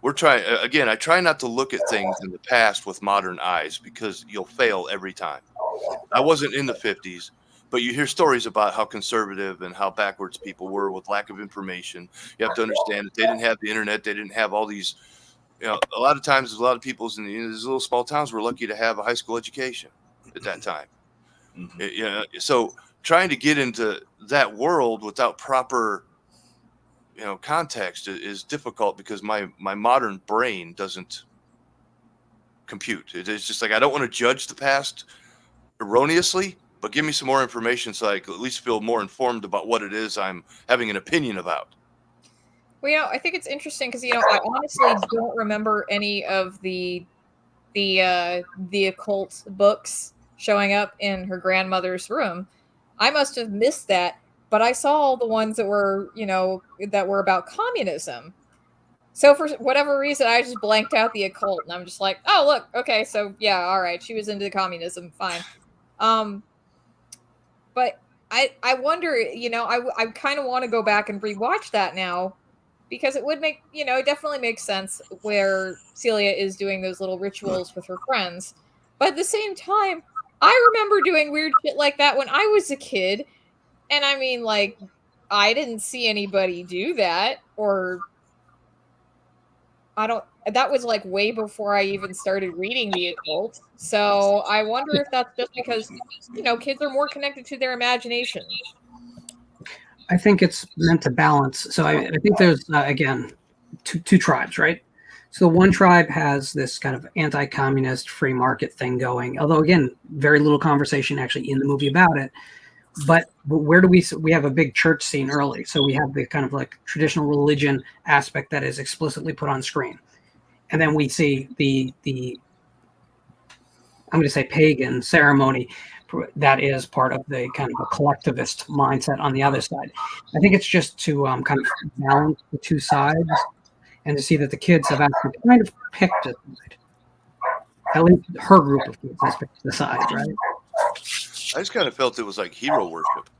We're trying again. I try not to look at things in the past with modern eyes, because you'll fail every time. I wasn't in the 50s, but you hear stories about how conservative and how backwards people were with lack of information. You have to understand that they didn't have the internet. They didn't have all these. A lot of times, a lot of people in these little small towns were lucky to have a high school education at that time. So trying to get into that world without proper context is difficult, because my modern brain doesn't compute. It's just like I don't want to judge the past erroneously, but give me some more information so I can at least feel more informed about what it is I'm having an opinion about. Well, I think it's interesting because I honestly don't remember any of the occult books showing up in her grandmother's room. I must have missed that, but I saw all the ones that were that were about communism. So for whatever reason, I just blanked out the occult, and I'm just like, oh look, okay, so yeah, all right, she was into communism, fine. But I wonder, I kind of want to go back and rewatch that now because it would make, it definitely makes sense where Celia is doing those little rituals with her friends. But at the same time, I remember doing weird shit like that when I was a kid. And I mean, like, I didn't see anybody do that, or that was like way before I even started reading the occult. So I wonder if that's just because, kids are more connected to their imagination. I think it's meant to balance. So I think there's, again, two tribes, right? So one tribe has this kind of anti-communist free market thing going, although again, very little conversation actually in the movie about it. But where do we have a big church scene early? So we have the kind of like traditional religion aspect that is explicitly put on screen. And then we see the I'm going to say pagan ceremony that is part of the kind of a collectivist mindset on the other side. I think it's just to kind of balance the two sides and to see that the kids have actually kind of picked a side. At least her group of kids has picked the side, right? I just kind of felt it was like hero worship.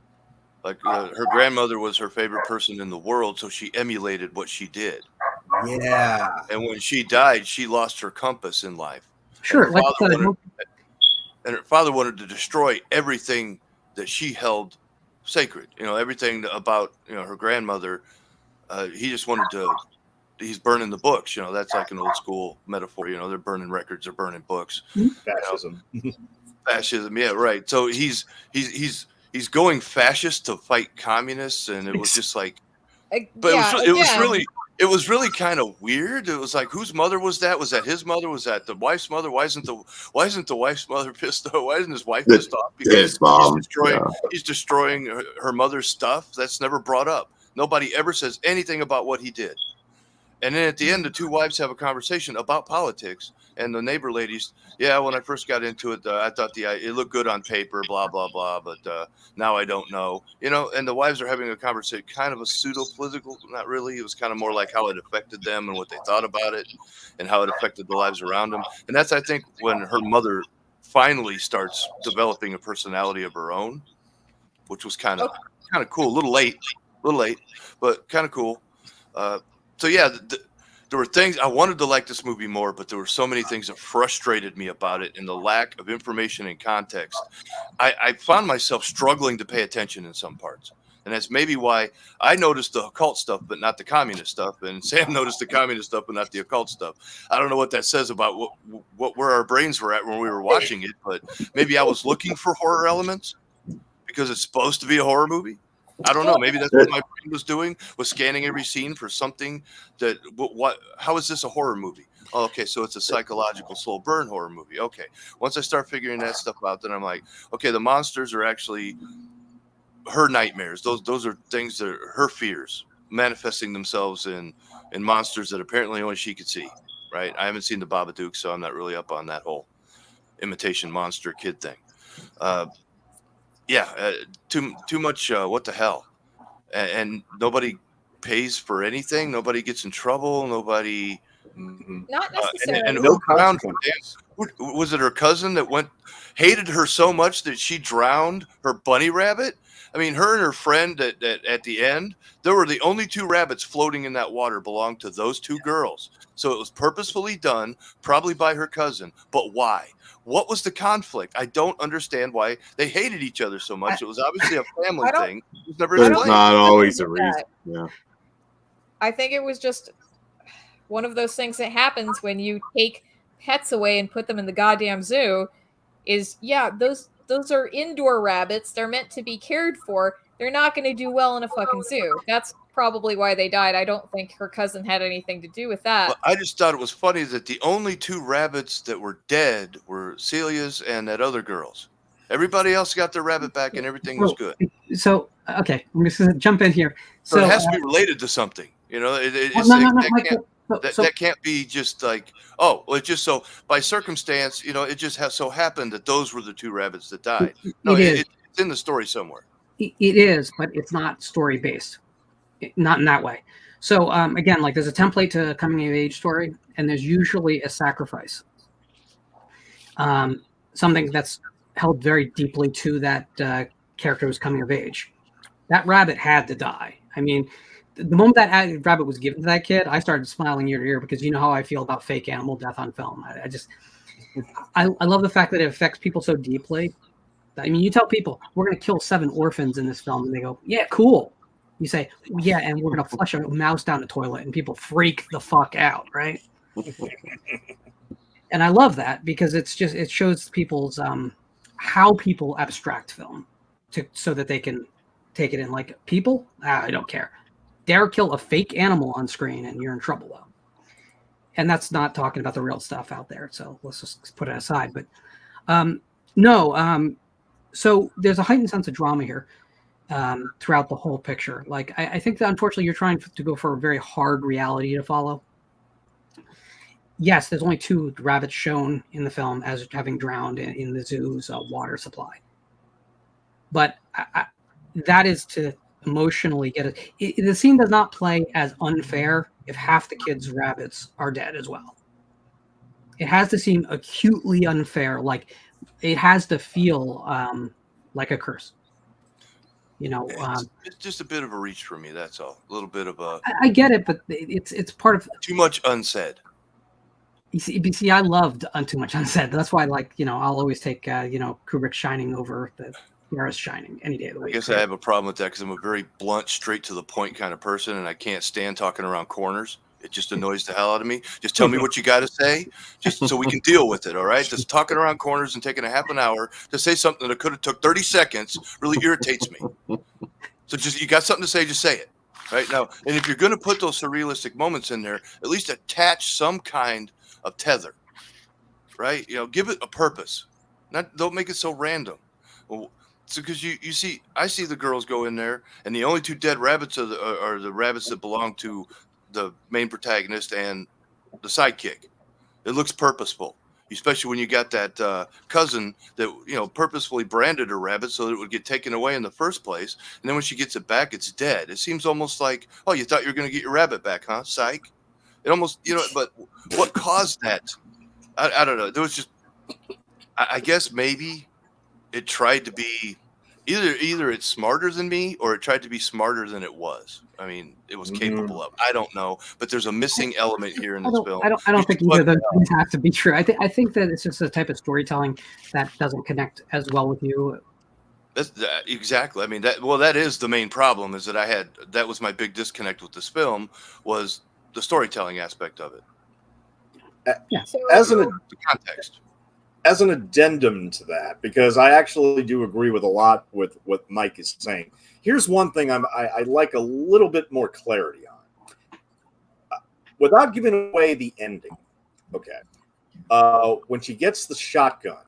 Like her grandmother was her favorite person in the world, so she emulated what she did. Yeah. And when she died, she lost her compass in life. Sure. And her father wanted to destroy everything that she held sacred. Everything about her grandmother. He just wanted to. He's burning the books. That's like an old school metaphor. They're burning records, they're burning books. Fascism. Fascism, yeah, right. So he's going fascist to fight communists, and it was just like, but it was really kind of weird. It was like, whose mother was that? Was that his mother? Was that the wife's mother? Why isn't the wife's mother pissed off? Why isn't his wife pissed off? Because his mom. He's destroying her mother's stuff. That's never brought up. Nobody ever says anything about what he did. And then at the end, the two wives have a conversation about politics, and the neighbor ladies, yeah, when I first got into it, I thought it looked good on paper, blah, blah, blah, but now I don't know. And the wives are having a conversation, kind of a pseudo-political, not really. It was kind of more like how it affected them and what they thought about it and how it affected the lives around them. And that's, I think, when her mother finally starts developing a personality of her own, which was kind of cool. A little late, but kind of cool. So yeah, there were things I wanted to like this movie more, but there were so many things that frustrated me about it, and the lack of information and context. I found myself struggling to pay attention in some parts, and that's maybe why I noticed the occult stuff, but not the communist stuff, and Sam noticed the communist stuff, but not the occult stuff. I don't know what that says about where our brains were at when we were watching it, but maybe I was looking for horror elements because it's supposed to be a horror movie. I don't know. Maybe that's what my brain was doing, was scanning every scene for something that, how is this a horror movie? Oh, okay, so it's a psychological slow burn horror movie. Okay. Once I start figuring that stuff out, then I'm like, okay, the monsters are actually her nightmares. Those are things that are her fears manifesting themselves in monsters that apparently only she could see, right? I haven't seen the Babadook, so I'm not really up on that whole imitation monster kid thing. Too much. What the hell? And nobody pays for anything. Nobody gets in trouble. Nobody. Not necessarily. And No who drowned her? consequences. Was it her cousin that hated her so much that she drowned her bunny rabbit? I mean, her and her friend at the end, there were the only two rabbits floating in that water belonged to those two girls. So it was purposefully done, probably by her cousin. But why? What was the conflict? I don't understand why they hated each other so much. It was obviously a family thing. It was never There's explained. not always a reason. Yeah. I think it was just one of those things that happens when you take pets away and put them in the goddamn zoo. Those are indoor rabbits. They're meant to be cared for. they're not going to do well in a fucking zoo. That's probably why they died. I don't think her cousin had anything to do with that. Well, I just thought it was funny that the only 2 rabbits that were dead were Celia's and that other girl's. Everybody else got their rabbit back and everything was good. So, okay, I'm just going to jump in here. So it has to be related to something. You know, that can't be just like, oh, well, it just so by circumstance, you know, it just has so happened that those were the 2 rabbits that died. No, it's in the story somewhere. It is, but it's not story based, not in that way. So again, like there's a template to a coming of age story, and there's usually a sacrifice, something that's held very deeply to that character who's coming of age. That rabbit had to die. I mean, the moment that rabbit was given to that kid, I started smiling ear to ear because you know how I feel about fake animal death on film. I love the fact that it affects people so deeply. I mean, you tell people we're going to kill 7 orphans in this film, and they go, "Yeah, cool." You say, "Yeah, and we're going to flush a mouse down the toilet," and people freak the fuck out, right? And I love that because it shows people's how people abstract film so that they can take it in. Like people, I don't care. Dare kill a fake animal on screen, and you're in trouble though. And that's not talking about the real stuff out there. So let's just put it aside. But so there's a heightened sense of drama here throughout the whole picture. Like I think that unfortunately you're trying to go for a very hard reality to follow. Yes, there's only 2 rabbits shown in the film as having drowned in the zoo's water supply. But that is to emotionally get it. The scene does not play as unfair if half the kids' rabbits are dead as well. It has to seem acutely unfair, like it has to feel like a curse. You know, it's just a bit of a reach for me. That's all. A little bit of a. I get it, but it's part of too much unsaid. You see, I loved Too Much Unsaid. That's why, like, you know, I'll always take Kubrick's Shining over the Sierra's Shining any day of the week. I guess I have a problem with that because I'm a very blunt, straight to the point kind of person, and I can't stand talking around corners. It just annoys the hell out of me. Just tell me what you got to say, just so we can deal with it. All right, just talking around corners and taking a half an hour to say something that could have took 30 seconds really irritates me. So just you got something to say, just say it right now. And if you're going to put those surrealistic moments in there, at least attach some kind of tether, right? You know, give it a purpose. Don't make it so random. Well, so because you see, I see the girls go in there, and the only 2 dead rabbits are the rabbits that belong to the main protagonist and the sidekick. It looks purposeful, especially when you got that cousin that purposefully branded her rabbit so that it would get taken away in the first place, and then when she gets it back, it's dead. It seems almost like, oh, you thought you were going to get your rabbit back, huh? Psych. It almost, but what caused that? I don't know. There was just, I guess maybe it tried to be either it's smarter than me or it tried to be smarter than it was. I mean, it was capable of. I don't know, but there's a missing element here in this film. I don't think either of those things have to be true. I think that it's just a type of storytelling that doesn't connect as well with you. Exactly. I mean, that is the main problem. Is that was my big disconnect with this film was the storytelling aspect of it. Yeah. The context. As an addendum to that, because I actually do agree with a lot with what Mike is saying. Here's one thing I like a little bit more clarity on, without giving away the ending. Okay, when she gets the shotgun,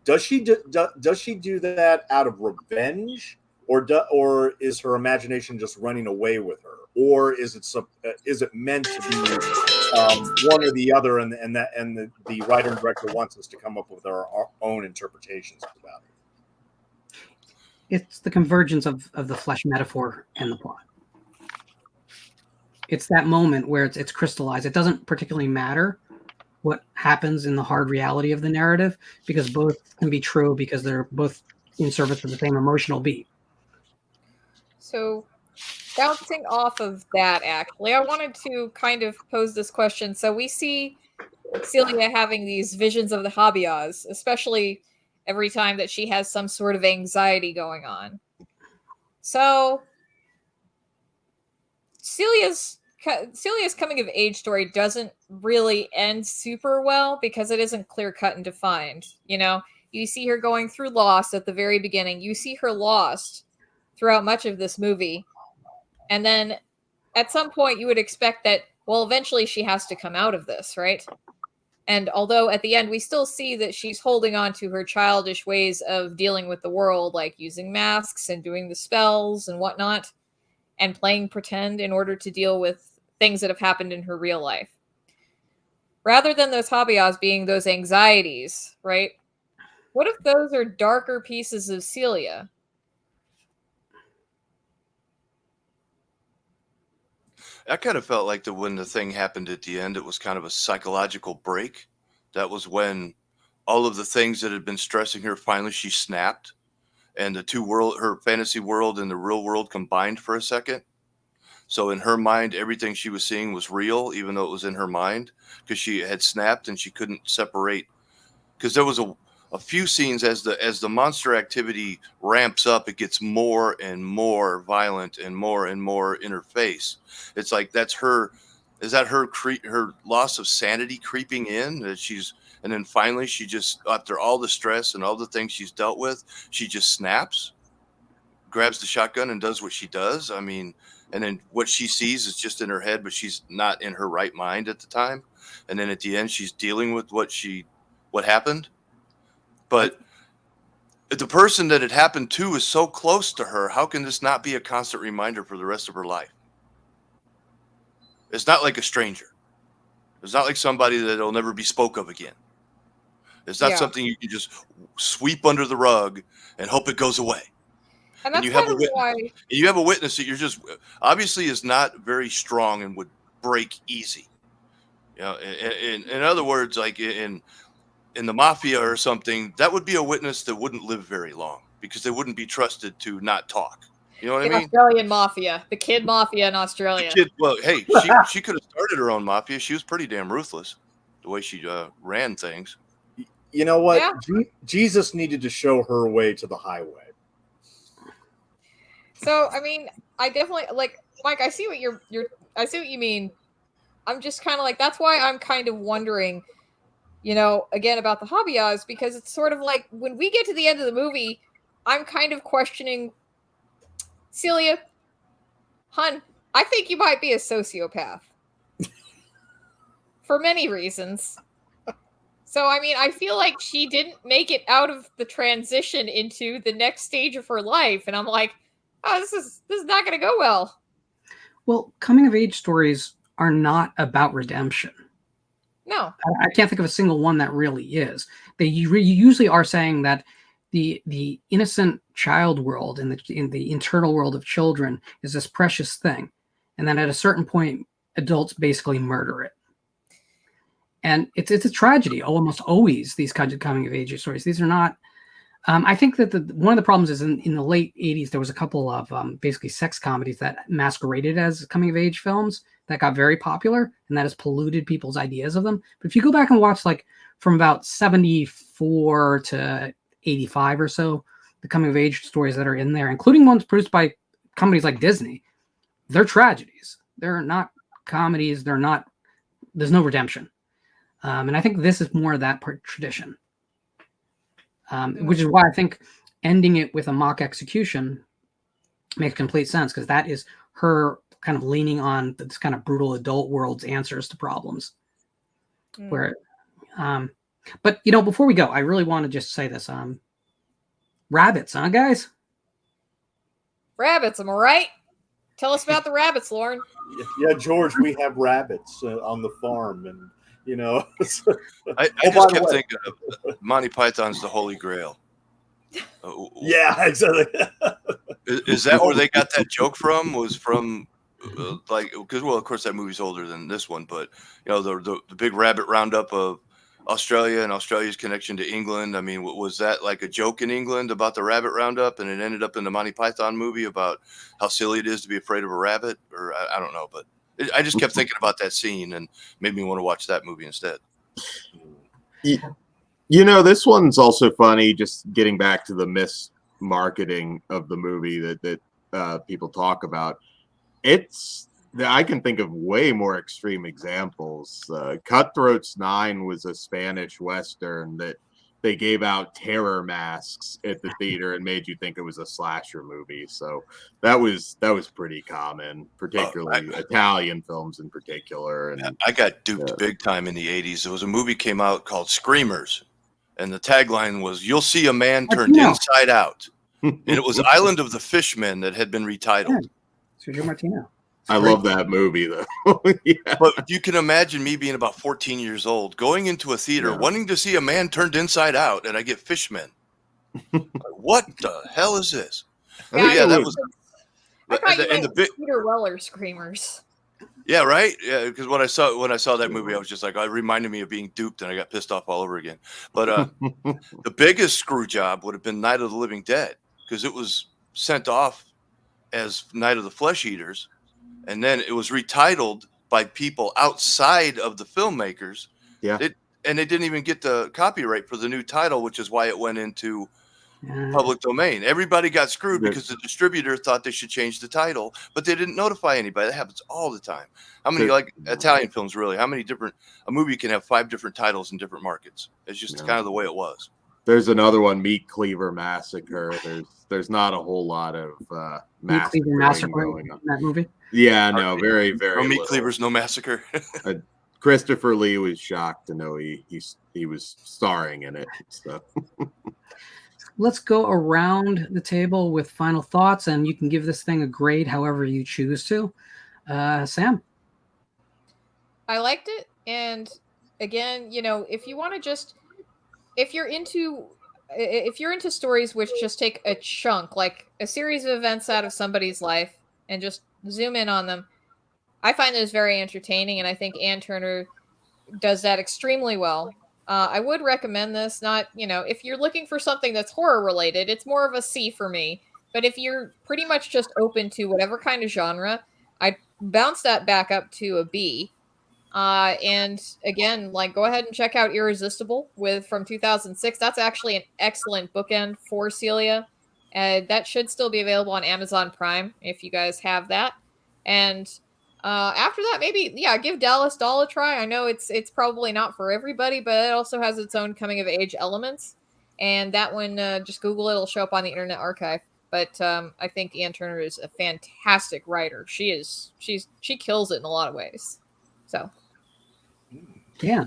does she do that out of revenge, or is her imagination just running away with her, or is it meant to be one or the other, and the writer and director wants us to come up with our own interpretations about it? It's the convergence of the flesh metaphor and the plot. It's that moment where it's crystallized. It doesn't particularly matter what happens in the hard reality of the narrative because both can be true because they're both in service of the same emotional beat. So bouncing off of that, actually, I wanted to kind of pose this question. So we see Celia having these visions of the Habias, especially every time that she has some sort of anxiety going on. So Celia's coming of age story doesn't really end super well because it isn't clear cut and defined. You know, you see her going through loss at the very beginning. You see her lost throughout much of this movie. And then at some point you would expect that, well, eventually she has to come out of this, right? And although at the end we still see that she's holding on to her childish ways of dealing with the world, like using masks and doing the spells and whatnot, and playing pretend in order to deal with things that have happened in her real life. Rather than those Habias being those anxieties, right? What if those are darker pieces of Celia? I kind of felt like when the thing happened at the end, it was kind of a psychological break. That was when all of the things that had been stressing her, finally she snapped, and the her fantasy world and the real world combined for a second. So in her mind, everything she was seeing was real, even though it was in her mind, because she had snapped and she couldn't separate. Because there was a few scenes as the monster activity ramps up, it gets more and more violent and more in her face. It's like that's her. Is that her her loss of sanity creeping in? That and then finally she just, after all the stress and all the things she's dealt with, she just snaps, grabs the shotgun and does what she does. I mean, and then what she sees is just in her head, but she's not in her right mind at the time. And then at the end, she's dealing with what happened. But the person that it happened to is so close to her. How can this not be a constant reminder for the rest of her life? It's not like a stranger. It's not like somebody that'll never be spoke of again. It's not something you can just sweep under the rug and hope it goes away. And that's you have kind a of witness. why. You have a witness that you're just obviously is not very strong and would break easy. You know, in other words, like in the mafia or something, that would be a witness that wouldn't live very long because they wouldn't be trusted to not talk. You know what I The mean? Australian mafia, the kid mafia in Australia. Well, hey, she could have started her own mafia. She was pretty damn ruthless, the way she ran things. You know what? Yeah. Jesus needed to show her way to the highway. So I mean, I definitely like Mike. I see what I see what you mean. I'm just kind of like, that's why I'm kind of wondering, again about the Habias, because it's sort of like when we get to the end of the movie, I'm kind of questioning, Celia, hun, I think you might be a sociopath for many reasons. So I mean, I feel like she didn't make it out of the transition into the next stage of her life, and I'm like, oh, this is not going to go well. Well, coming of age stories are not about redemption. No, I can't think of a single one that really is. They usually are saying that the innocent child world and in the internal world of children is this precious thing, and then at a certain point, adults basically murder it. And it's a tragedy. Almost always these kinds of coming of age stories. These are not. I think that one of the problems is in the late 80s, there was a couple of basically sex comedies that masqueraded as coming of age films that got very popular, and that has polluted people's ideas of them. But if you go back and watch like from about 74 to 85 or so, the coming of age stories that are in there, including ones produced by companies like Disney, they're tragedies. They're not comedies. There's no redemption. And I think this is more of that tradition. Which is why I think ending it with a mock execution makes complete sense, because that is her kind of leaning on this kind of brutal adult world's answers to problems. Where, but before we go, I really want to just say this: rabbits, huh, guys? Rabbits, am I right? Tell us about the rabbits, Lauren. Yeah, George, we have rabbits on the farm, and I just kept thinking of Monty Python's The Holy Grail. Yeah, exactly. Is that where they got that joke from? Was from because of course that movie's older than this one, but the big rabbit roundup of Australia and Australia's connection to England. I mean, was that like a joke in England about the rabbit roundup, and it ended up in the Monty Python movie about how silly it is to be afraid of a rabbit? Or I don't know, but I just kept thinking about that scene and made me want to watch that movie instead. This one's also funny, just getting back to the mismarketing of the movie that people talk about. I can think of way more extreme examples. Cutthroats 9 was a Spanish Western that they gave out terror masks at the theater and made you think it was a slasher movie. So that was pretty common, particularly Italian films in particular. And I got duped big time in the 80s. There was a movie came out called Screamers, and the tagline was, "You'll see a man turned inside out." And it was Island of the Fishmen that had been retitled. Sergio Martino. I love that movie, though. Yeah. But you can imagine me being about 14 years old, going into a theater, wanting to see a man turned inside out, and I get Fishmen. Like, what the hell is this? Yeah, that was. I thought you meant Peter Weller Screamers. Yeah, right. Yeah, because when I saw that movie, I was just like, it reminded me of being duped, and I got pissed off all over again. But the biggest screw job would have been Night of the Living Dead, because it was sent off as Night of the Flesh Eaters. And then it was retitled by people outside of the filmmakers. Yeah. And they didn't even get the copyright for the new title, which is why it went into public domain. Everybody got screwed because the distributor thought they should change the title, but they didn't notify anybody. That happens all the time. How many, like Italian films, really? How many different, a movie can have 5 different titles in different markets? It's just kind of the way it was. There's another one, Meat Cleaver Massacre. There's not a whole lot of Meat Cleaver Massacre going on in that movie. Yeah, no, very, very. No meat cleavers, no massacre. Christopher Lee was shocked to know he was starring in it. So let's go around the table with final thoughts, and you can give this thing a grade however you choose to. Sam? I liked it, and again, if you want to if you're into stories which just take a chunk, like a series of events out of somebody's life, and just zoom in on them, I find those very entertaining, and I think Ann Turner does that extremely well. I would recommend this, not, if you're looking for something that's horror related, it's more of a C for me. But if you're pretty much just open to whatever kind of genre, I'd bounce that back up to a B. And again, go ahead and check out Irresistible from 2006. That's actually an excellent bookend for Celia. That should still be available on Amazon Prime if you guys have that. And after that, maybe, give Dallas Doll a try. I know it's probably not for everybody, but it also has its own coming of age elements. And that one, just Google it; it'll show up on the Internet Archive. But I think Ann Turner is a fantastic writer. She kills it in a lot of ways. So, yeah,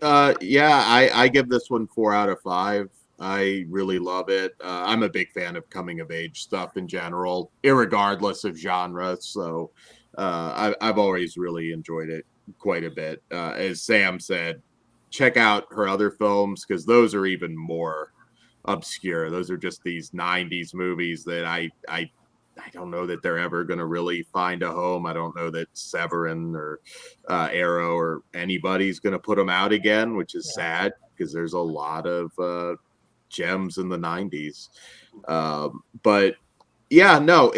I give this one 4 out of 5. I really love it. I'm a big fan of coming of age stuff in general, irregardless of genre. So I've always really enjoyed it quite a bit. As Sam said, check out her other films, because those are even more obscure. Those are just these 90s movies that I don't know that they're ever going to really find a home. I don't know that Severin or Arrow or anybody's going to put them out again, which is sad, because there's a lot of gems in the 90s. But yeah, no,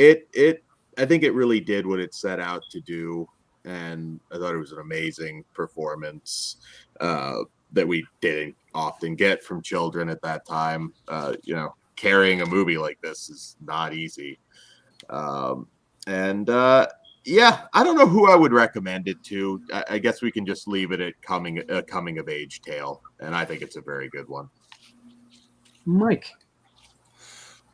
I think it really did what it set out to do, and I thought it was an amazing performance that we didn't often get from children at that time. Carrying a movie like this is not easy. I don't know who I would recommend it to. I guess we can just leave it at coming of age tale, and I think it's a very good one. Mike?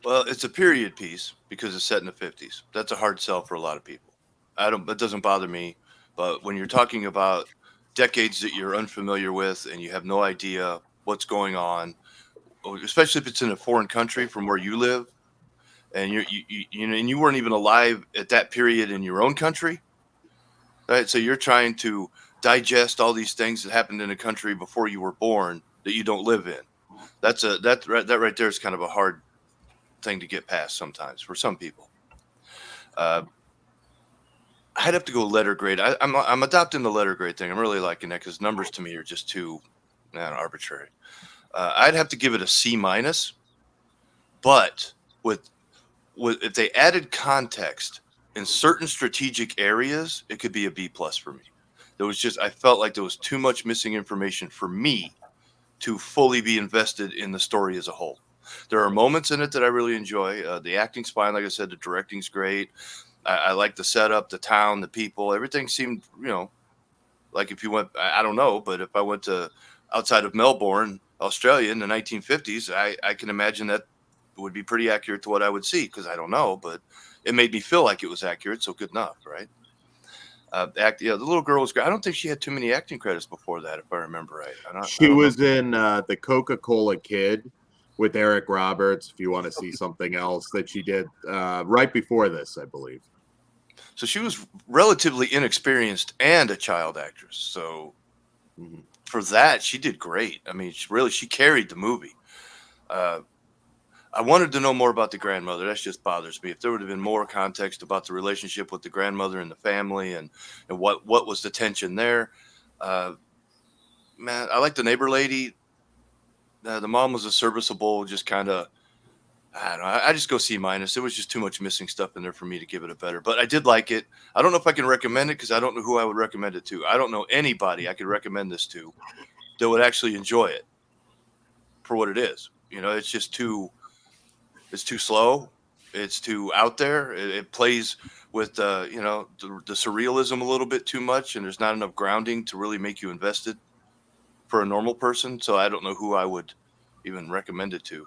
Well, it's a period piece because it's set in the 50s. That's a hard sell for a lot of people. That doesn't bother me. But when you're talking about decades that you're unfamiliar with and you have no idea what's going on, especially if it's in a foreign country from where you live, and you weren't even alive at that period in your own country, right? So you're trying to digest all these things that happened in a country before you were born that you don't live in. That right there is kind of a hard thing to get past sometimes for some people. I'd have to go letter grade. I'm adopting the letter grade thing. I'm really liking that because numbers to me are just too arbitrary. I'd have to give it a C-, but with if they added context in certain strategic areas, it could be a B+ for me. I felt like there was too much missing information for me to fully be invested in the story as a whole. There are moments in it that I really enjoy. The acting's fine. Like I said, the directing's great. I like the setup, the town, the people. Everything seemed, like if you went, I don't know, but if I went to outside of Melbourne Australia in the 1950s, I can imagine that would be pretty accurate to what I would see, because I don't know, but it made me feel like it was accurate, so good enough, right? The little girl was great. I don't think she had too many acting credits before that, if I remember right. I She don't know. was in the Coca-Cola Kid with Eric Roberts. If you want to see something else that she did right before this, I believe. So she was relatively inexperienced and a child actress. So for that, she did great. I mean, she carried the movie. I wanted to know more about the grandmother. That just bothers me. If there would have been more context about the relationship with the grandmother and the family, and what was the tension there. Man, I like the neighbor lady. The mom was a serviceable, just kind of, I don't know. I just go C minus. There was just too much missing stuff in there for me to give it a better. But I did like it. I don't know if I can recommend it, because I don't know who I would recommend it to. I don't know anybody I could recommend this to that would actually enjoy it for what it is. It's just too. It's too slow. It's too out there. It plays with the surrealism a little bit too much, and there's not enough grounding to really make you invested for a normal person. So I don't know who I would even recommend it to.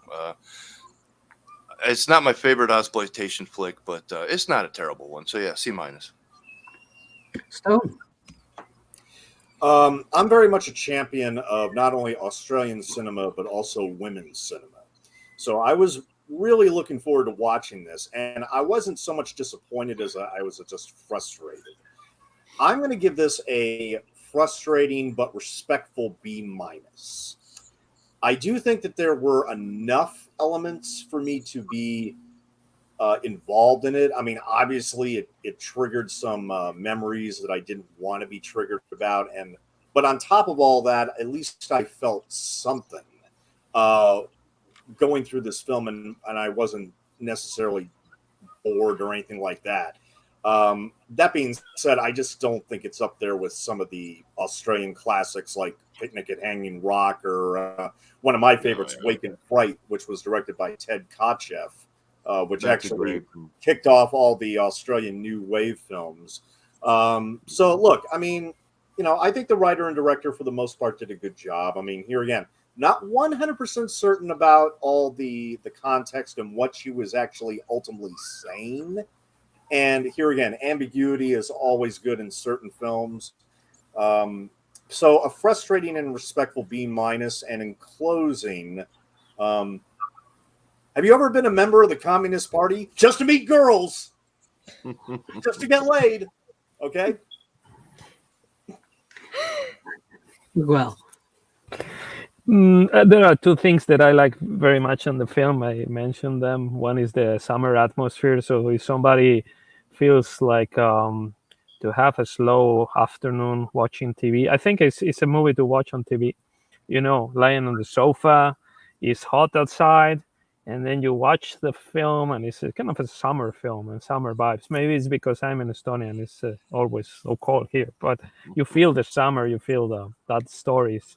It's not my favorite exploitation flick, but it's not a terrible one. So yeah, C minus. Stone. I'm very much a champion of not only Australian cinema but also women's cinema. So I was really looking forward to watching this, and I wasn't so much disappointed as I was just frustrated. I'm going to give this a frustrating but respectful B minus. I do think that there were enough elements for me to be involved in it. I mean, obviously, it triggered some memories that I didn't want to be triggered about, but on top of all that, at least I felt something going through this film, and I wasn't necessarily bored or anything like that. That being said, I just don't think it's up there with some of the Australian classics like Picnic at Hanging Rock, or one of my favorites, Wake and Fright, which was directed by Ted Kotcheff, which That's actually kicked off all the Australian New Wave films. So look, I mean, I think the writer and director for the most part did a good job. I mean, here again, not 100% certain about all the context and what she was actually ultimately saying. And here again, ambiguity is always good in certain films. So a frustrating and respectful B minus. And in closing, have you ever been a member of the Communist Party just to meet girls, just to get laid? Okay. Well, there are two things that I like very much on the film. I mentioned them. One is the summer atmosphere. So if somebody feels like to have a slow afternoon watching TV, I think it's a movie to watch on TV. Lying on the sofa, it's hot outside, and then you watch the film, and it's kind of a summer film and summer vibes. Maybe it's because I'm in Estonia and it's always so cold here, but you feel the summer, you feel that stories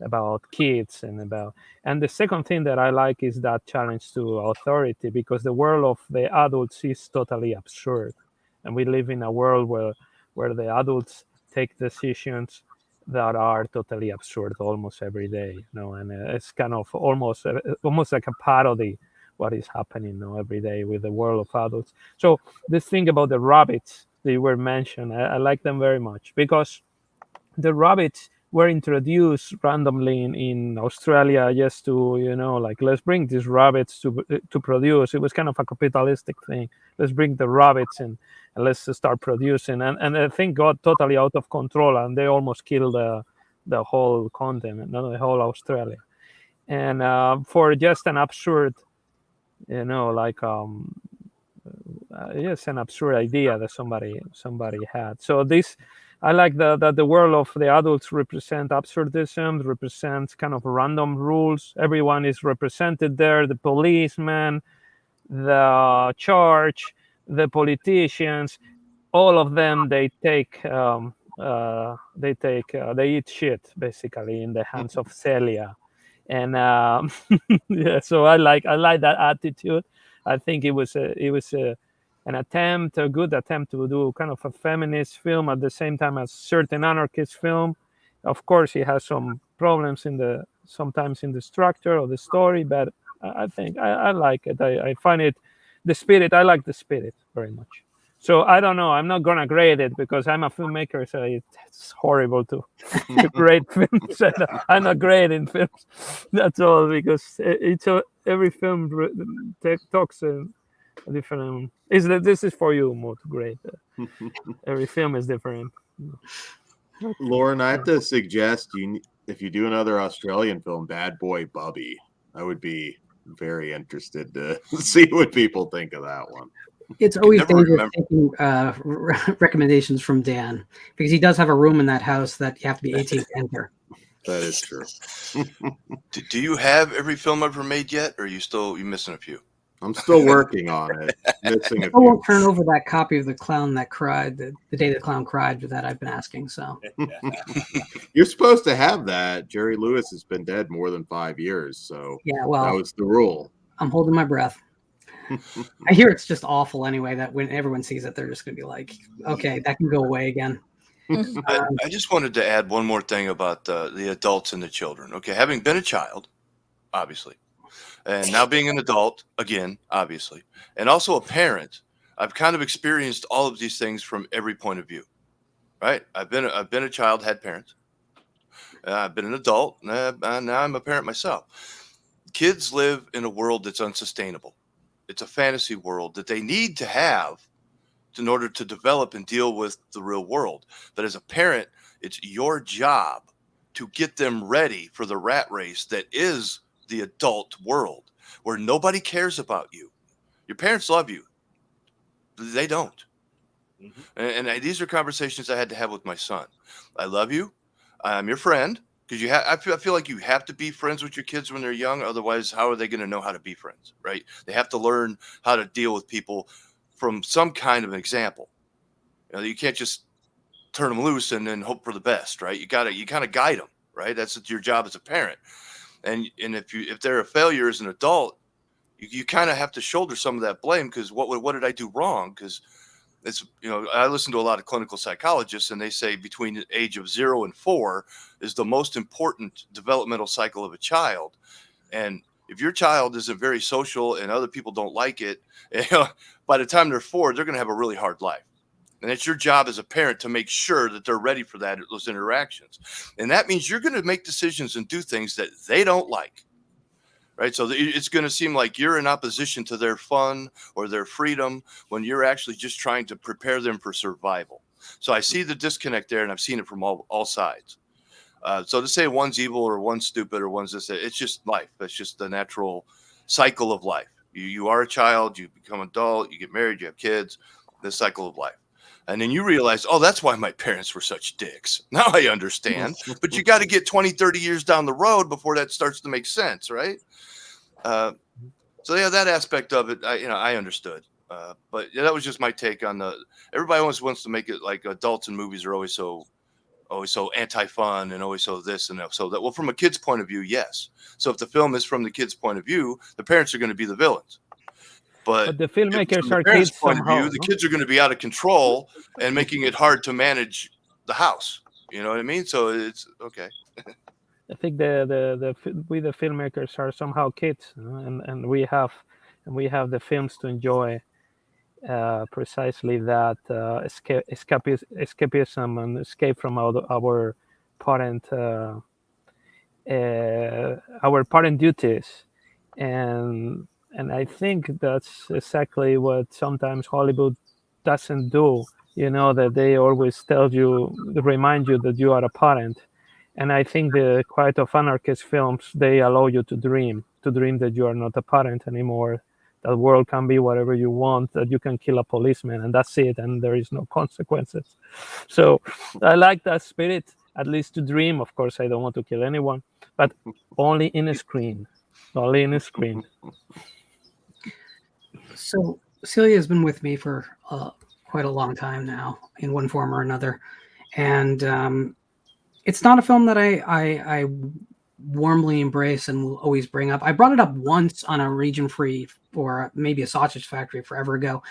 about kids and the second thing that I like is that challenge to authority, because the world of the adults is totally absurd, and we live in a world where the adults take decisions that are totally absurd almost every day, and it's kind of almost like a parody what is happening every day with the world of adults. So this thing about the rabbits they were mentioned, I like them very much, because the rabbits were introduced randomly in Australia just to, like, let's bring these rabbits to produce. It was kind of a capitalistic thing. Let's bring the rabbits and let's start producing. And the thing got totally out of control, and they almost killed the whole continent, the whole Australia. And for just an absurd, like yes, an absurd idea that somebody had. So this, I like that the world of the adults represent absurdism, represents kind of random rules. Everyone is represented there: the policeman, the church, the politicians. All of them, they eat shit basically in the hands of Celia, and yeah. So I like that attitude. I think it was a good attempt to do kind of a feminist film at the same time as certain anarchist film. Of course, it has some problems in the sometimes in the structure or the story, but I think I like it. I find it, the spirit. I like the spirit very much. So I don't know. I'm not gonna grade it because I'm a filmmaker, so it's horrible to grade films. I'm not grading films. That's all, because every film talks a different. This is for you more to grade. Every film is different. Lauren, I have to suggest if you do another Australian film, Bad Boy Bubby, I would be very interested to see what people think of that one. It's always dangerous taking recommendations from Dan, because he does have a room in that house that you have to be 18 to enter. That is true. Do you have every film ever made yet, or are you missing a few? I'm still working on it. Missing a I few. won't turn over that copy of The Clown That Cried, the day the clown cried, that I've been asking. So You're supposed to have that. Jerry Lewis has been dead more than 5 years, so yeah, well, that was the rule. I'm holding my breath. I hear it's just awful anyway, that when everyone sees it, they're just going to be like, okay, that can go away again. I just wanted to add one more thing about the adults and the children. Okay, having been a child, obviously, and now being an adult again, obviously, and also a parent, I've kind of experienced all of these things from every point of view. Right? I've been a child, had parents. I've been an adult, now I'm a parent myself. Kids live in a world that's unsustainable. It's a fantasy world that they need to have in order to develop and deal with the real world. But as a parent, it's your job to get them ready for the rat race that is the adult world, where nobody cares about you. Your parents love you. They don't. And these are conversations I had to have with my son. I love you. I'm your friend. Because I feel like you have to be friends with your kids when they're young. Otherwise, how are they going to know how to be friends, right? They have to learn how to deal with people from some kind of example. You can't just turn them loose and then hope for the best, right? You kind of guide them, right? That's your job as a parent. And if they're a failure as an adult, you kind of have to shoulder some of that blame, because what did I do wrong? Because it's, I listen to a lot of clinical psychologists, and they say between the age of 0 and 4 is the most important developmental cycle of a child. And if your child isn't very social and other people don't like it, by the time they're 4, they're going to have a really hard life. And it's your job as a parent to make sure that they're ready for those interactions. And that means you're going to make decisions and do things that they don't like. Right. So it's going to seem like you're in opposition to their fun or their freedom, when you're actually just trying to prepare them for survival. So I see the disconnect there, and I've seen it from all sides. So to say one's evil or one's stupid or one's this, it's just life. It's just the natural cycle of life. You are a child, you become an adult, you get married, you have kids, the cycle of life. And then you realize, oh, that's why my parents were such dicks. Now I understand. But you got to get 20, 30 years down the road before that starts to make sense, right? So yeah, that aspect of it, I understood. But yeah, that was just my take on everybody always wants to make it like adults in movies are always so anti-fun and always so this and that. So that, well, from a kid's point of view, yes. So if the film is from the kid's point of view, the parents are going to be the villains. But the filmmakers from are the parents' kids point somehow. of view, the kids are going to be out of control and making it hard to manage the house. You know what I mean? So it's okay. I think we the filmmakers are somehow kids, and we have the films to enjoy precisely that escapism and escape from our parent duties, and I think that's exactly what sometimes Hollywood doesn't do. That they always remind you that you are a parent. And I think the Quiet of Anarchist films, they allow you to dream that you are not a parent anymore, that the world can be whatever you want, that you can kill a policeman and that's it, and there is no consequences. So I like that spirit, at least to dream. Of course, I don't want to kill anyone, but only in a screen. Only in a screen. So Celia has been with me for quite a long time now, in one form or another. And it's not a film that I warmly embrace and will always bring up. I brought it up once on a Region Free or maybe a Sausage Factory forever ago.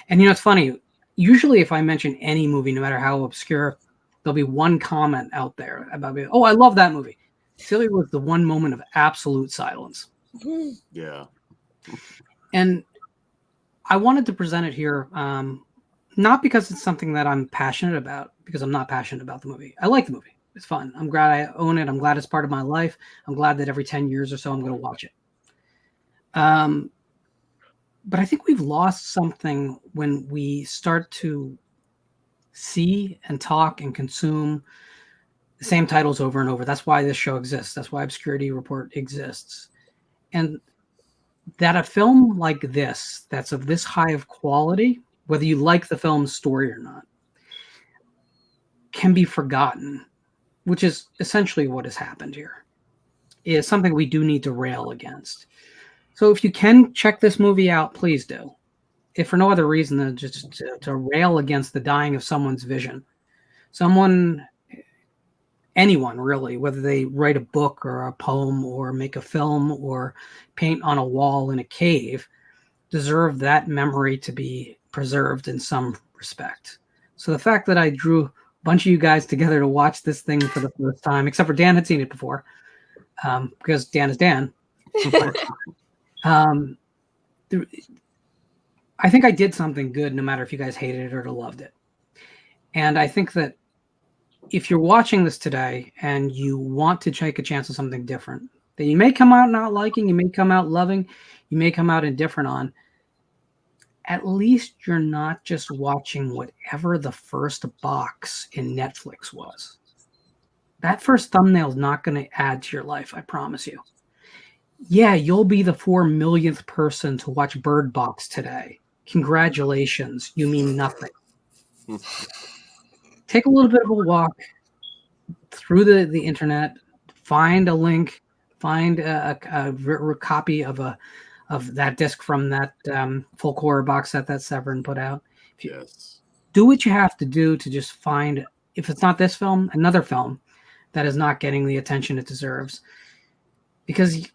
And it's funny. Usually if I mention any movie, no matter how obscure, there'll be one comment out there about me. Oh, I love that movie. Celia was the one moment of absolute silence. Yeah. And I wanted to present it here, not because it's something that I'm passionate about, because I'm not passionate about the movie. I like the movie. It's fun. I'm glad I own it. I'm glad it's part of my life. I'm glad that every 10 years or so I'm going to watch it. But I think we've lost something when we start to see and talk and consume the same titles over and over. That's why this show exists. That's why Obscurity Report exists. And that a film like this, that's of this high of quality, whether you like the film's story or not, can be forgotten, which is essentially what has happened here, is something we do need to rail against. So if you can check this movie out, please do. If for no other reason than just to rail against the dying of someone's vision. Anyone really, whether they write a book or a poem or make a film or paint on a wall in a cave, deserve that memory to be preserved in some respect. So the fact that I drew a bunch of you guys together to watch this thing for the first time, except for Dan had seen it before, because Dan is Dan. I think I did something good, no matter if you guys hated it or loved it. And I think that if you're watching this today and you want to take a chance on something different, that you may come out not liking, you may come out loving, you may come out indifferent on, at least you're not just watching whatever the first box in Netflix was. That first thumbnail is not going to add to your life, I promise you. Yeah, you'll be the 4 millionth person to watch Bird Box today. Congratulations, you mean nothing. Take a little bit of a walk through the internet, find a link, find a copy of that disc from that full core box set that Severin put out. Yes. Do what you have to do to just find, if it's not this film, another film that is not getting the attention it deserves. Because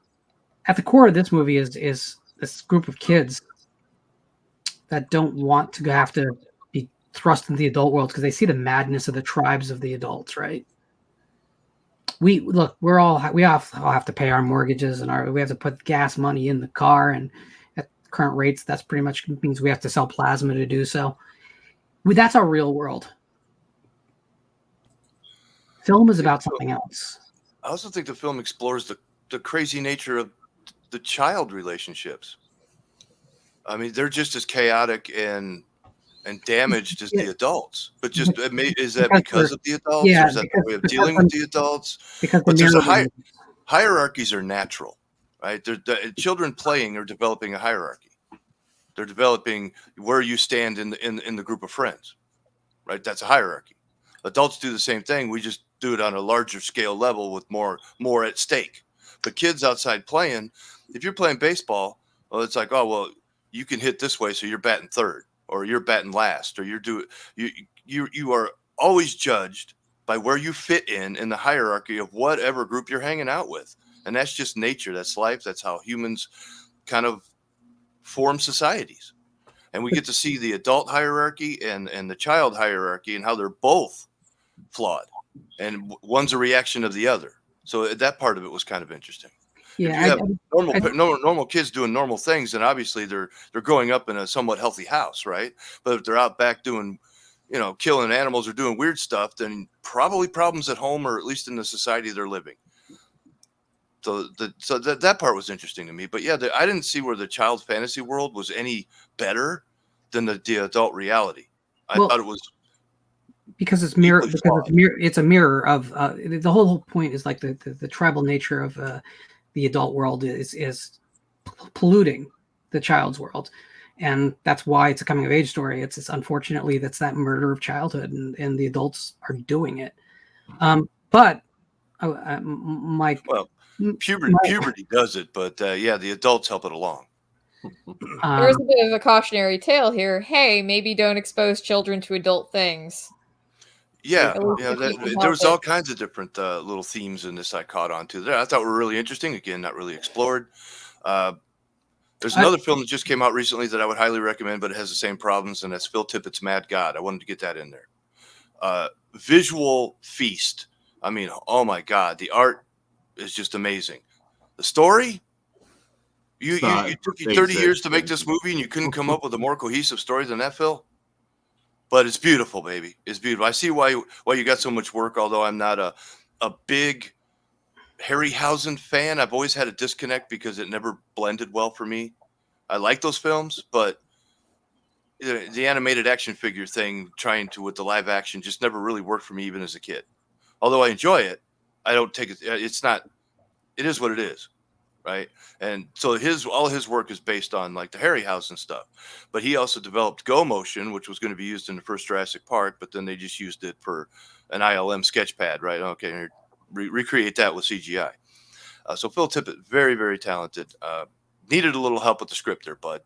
at the core of this movie is this group of kids that don't want to have to be thrust into the adult world because they see the madness of the tribes of the adults, right? We all have to pay our mortgages and we have to put gas money in the car, and at current rates, that's pretty much means we have to sell plasma to do so. That's our real world. Film is about something else. I also think the film explores the crazy nature of the child relationships. I mean, they're just as chaotic and damaged as the adults. But just is that because of the adults, or is that the way of dealing with the adults? Because but there's hierarchies are natural, right? The children playing are developing a hierarchy. They're developing where you stand in the group of friends, right? That's a hierarchy. Adults do the same thing. We just do it on a larger scale level with more at stake. But kids outside playing, if you're playing baseball, well, it's like, oh, well, you can hit this way, so you're batting third, or you're batting last, or you are always judged by where you fit in the hierarchy of whatever group you're hanging out with. And that's just nature. That's life. That's how humans kind of form societies. And we get to see the adult hierarchy and the child hierarchy and how they're both flawed. And one's a reaction of the other. So that part of it was kind of interesting. Yeah, if you have normal kids doing normal things, then obviously they're growing up in a somewhat healthy house, right? But if they're out back doing, killing animals or doing weird stuff, then probably problems at home, or at least in the society they're living. So that part was interesting to me. But yeah, I didn't see where the child fantasy world was any better than the adult reality. I thought it was because it's mirror. It's a mirror of the whole point is like the tribal nature of the adult world is polluting the child's world, and that's why it's a coming of age story. It's unfortunately that's that murder of childhood, and the adults are doing it. But puberty does it, but the adults help it along. There's a bit of a cautionary tale here. Hey, maybe don't expose children to adult things. Yeah, there was all kinds of different little themes in this I caught on to there. I thought were really interesting. Again, not really explored. There's another film that just came out recently that I would highly recommend, but it has the same problems, and that's Phil Tippett's Mad God. I wanted to get that in there. Visual feast. I mean, oh my God, the art is just amazing. The story, you took you 30 years to make this movie and you couldn't come up with a more cohesive story than that, Phil. But it's beautiful, baby. It's beautiful. I see why you got so much work. Although I'm not a big Harryhausen fan, I've always had a disconnect because it never blended well for me. I like those films, but the animated action figure thing, trying to with the live action, just never really worked for me, even as a kid. Although I enjoy it, I don't take it. It's not. It is what it is. Right. And so all his work is based on like the Harryhausen stuff, but he also developed Go Motion, which was going to be used in the first Jurassic Park, but then they just used it for an ILM sketch pad. Right. Okay. Recreate that with CGI. So Phil Tippett, very, very talented, needed a little help with the script there, but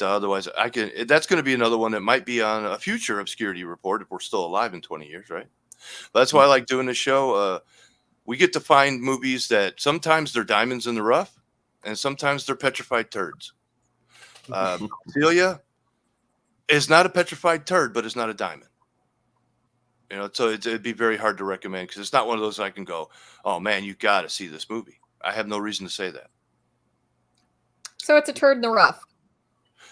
otherwise that's going to be another one that might be on a future Obscurity report if we're still alive in 20 years. Right. But that's why I like doing this show. We get to find movies that sometimes they're diamonds in the rough and sometimes they're petrified turds. Celia is not a petrified turd, but it's not a diamond. So it'd be very hard to recommend because it's not one of those I can go, oh man, you got to see this movie. I have no reason to say that. So it's a turd in the rough.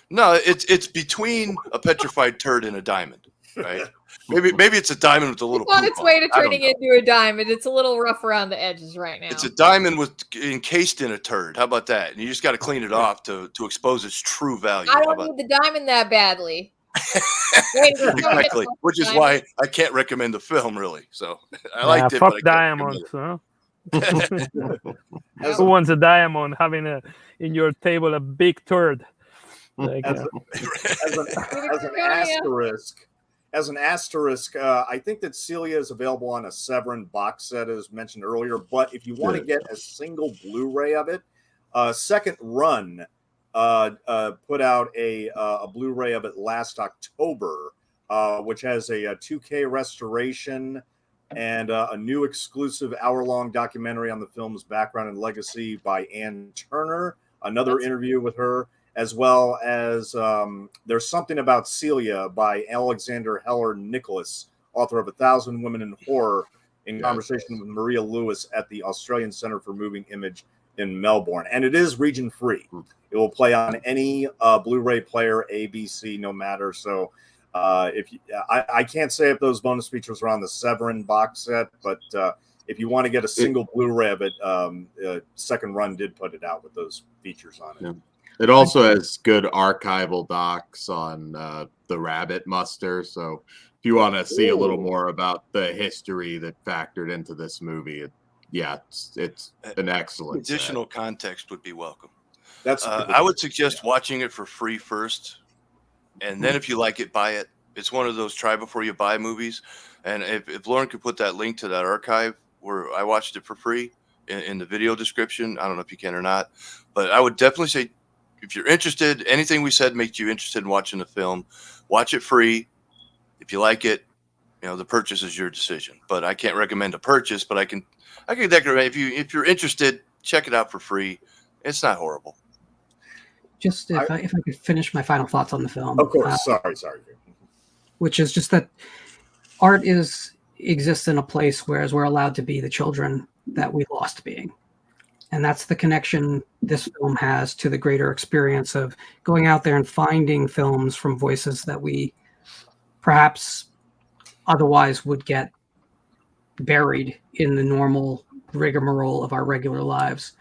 No, it's between a petrified turd and a diamond, right? Maybe it's a diamond with a little. It's on its way to turning into a diamond. It's a little rough around the edges right now. It's a diamond encased in a turd. How about that? And you just got to clean it off to expose its true value. I don't need the diamond that badly. Exactly, which is why I can't recommend the film really. So I liked it. Fuck but diamonds, huh? Who wants a diamond having in your table a big turd? Like, as an asterisk, I think that Celia is available on a Severin box set, as mentioned earlier. But if you want to get a single Blu-ray of it, Second Run put out a Blu-ray of it last October, which has a 2K restoration and a new exclusive hour-long documentary on the film's background and legacy by Ann Turner, another interview with her, as well as There's Something About Celia by Alexander Heller Nicholas, author of 1,000 Women in Horror, in conversation with Maria Lewis at the Australian Centre for Moving Image in Melbourne. And it is region-free. It will play on any Blu-ray player, ABC, no matter. So I can't say if those bonus features are on the Severin box set, but if you want to get a single Blu-ray of it, Second Run did put it out with those features on it. Yeah. It also has good archival docs on the rabbit muster. So if you want to see a little more about the history that factored into this movie, it's an excellent additional context would be welcome. I would suggest watching it for free first, and then if you like it, buy it. It's one of those try before you buy movies. And if Lauren could put that link to that archive where I watched it for free in the video description, I don't know if you can or not, but I would definitely say, if you're interested, anything we said makes you interested in watching the film, watch it free. If you like it, the purchase is your decision. But I can't recommend a purchase, but I can recommend if you're interested, check it out for free. It's not horrible. Just if I could finish my final thoughts on the film. Of course, sorry. Which is just that art exists in a place whereas we're allowed to be the children that we lost being. And that's the connection this film has to the greater experience of going out there and finding films from voices that we perhaps otherwise would get buried in the normal rigmarole of our regular lives.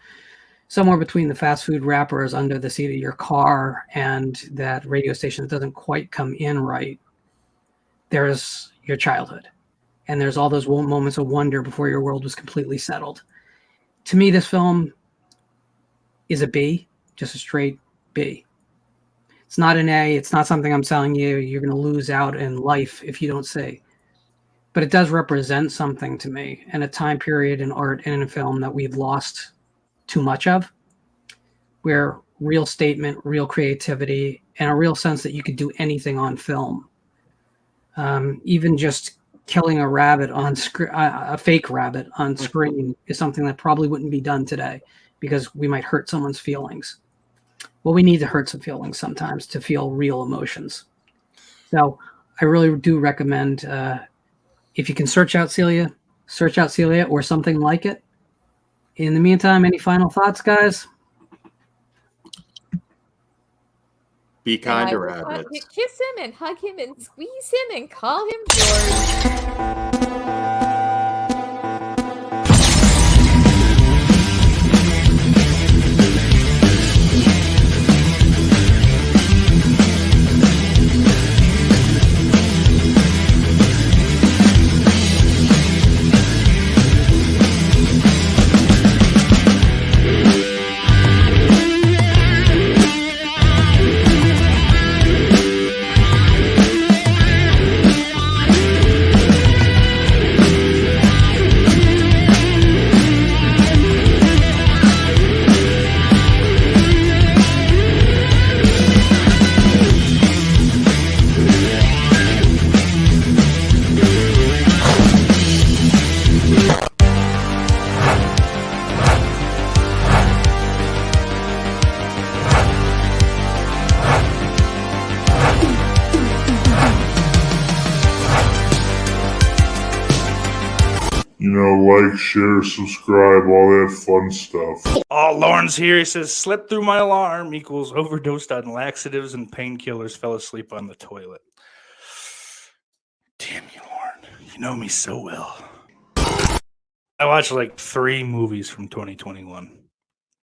Somewhere between the fast food wrappers under the seat of your car and that radio station that doesn't quite come in right, there's your childhood. And there's all those moments of wonder before your world was completely settled. To me, this film is a B, just a straight B. It's not an A. It's not something I'm telling you you're going to lose out in life if you don't see. But it does represent something to me and a time period in art and in a film that we've lost too much of, where real statement, real creativity, and a real sense that you could do anything on film. Even just killing a rabbit on a fake rabbit on screen is something that probably wouldn't be done today because we might hurt someone's feelings. Well, we need to hurt some feelings sometimes to feel real emotions. So I really do recommend if you can search out Celia or something like it, In the meantime, any final thoughts, guys? Be And kind I to will want rabbits. to kiss him and hug him and squeeze him and call him George. Like, share, subscribe, all that fun stuff. Oh, Lauren's here. He says, slept through my alarm equals overdosed on laxatives and painkillers, fell asleep on the toilet. Damn you, Lauren. You know me so well. I watched like 3 movies from 2021.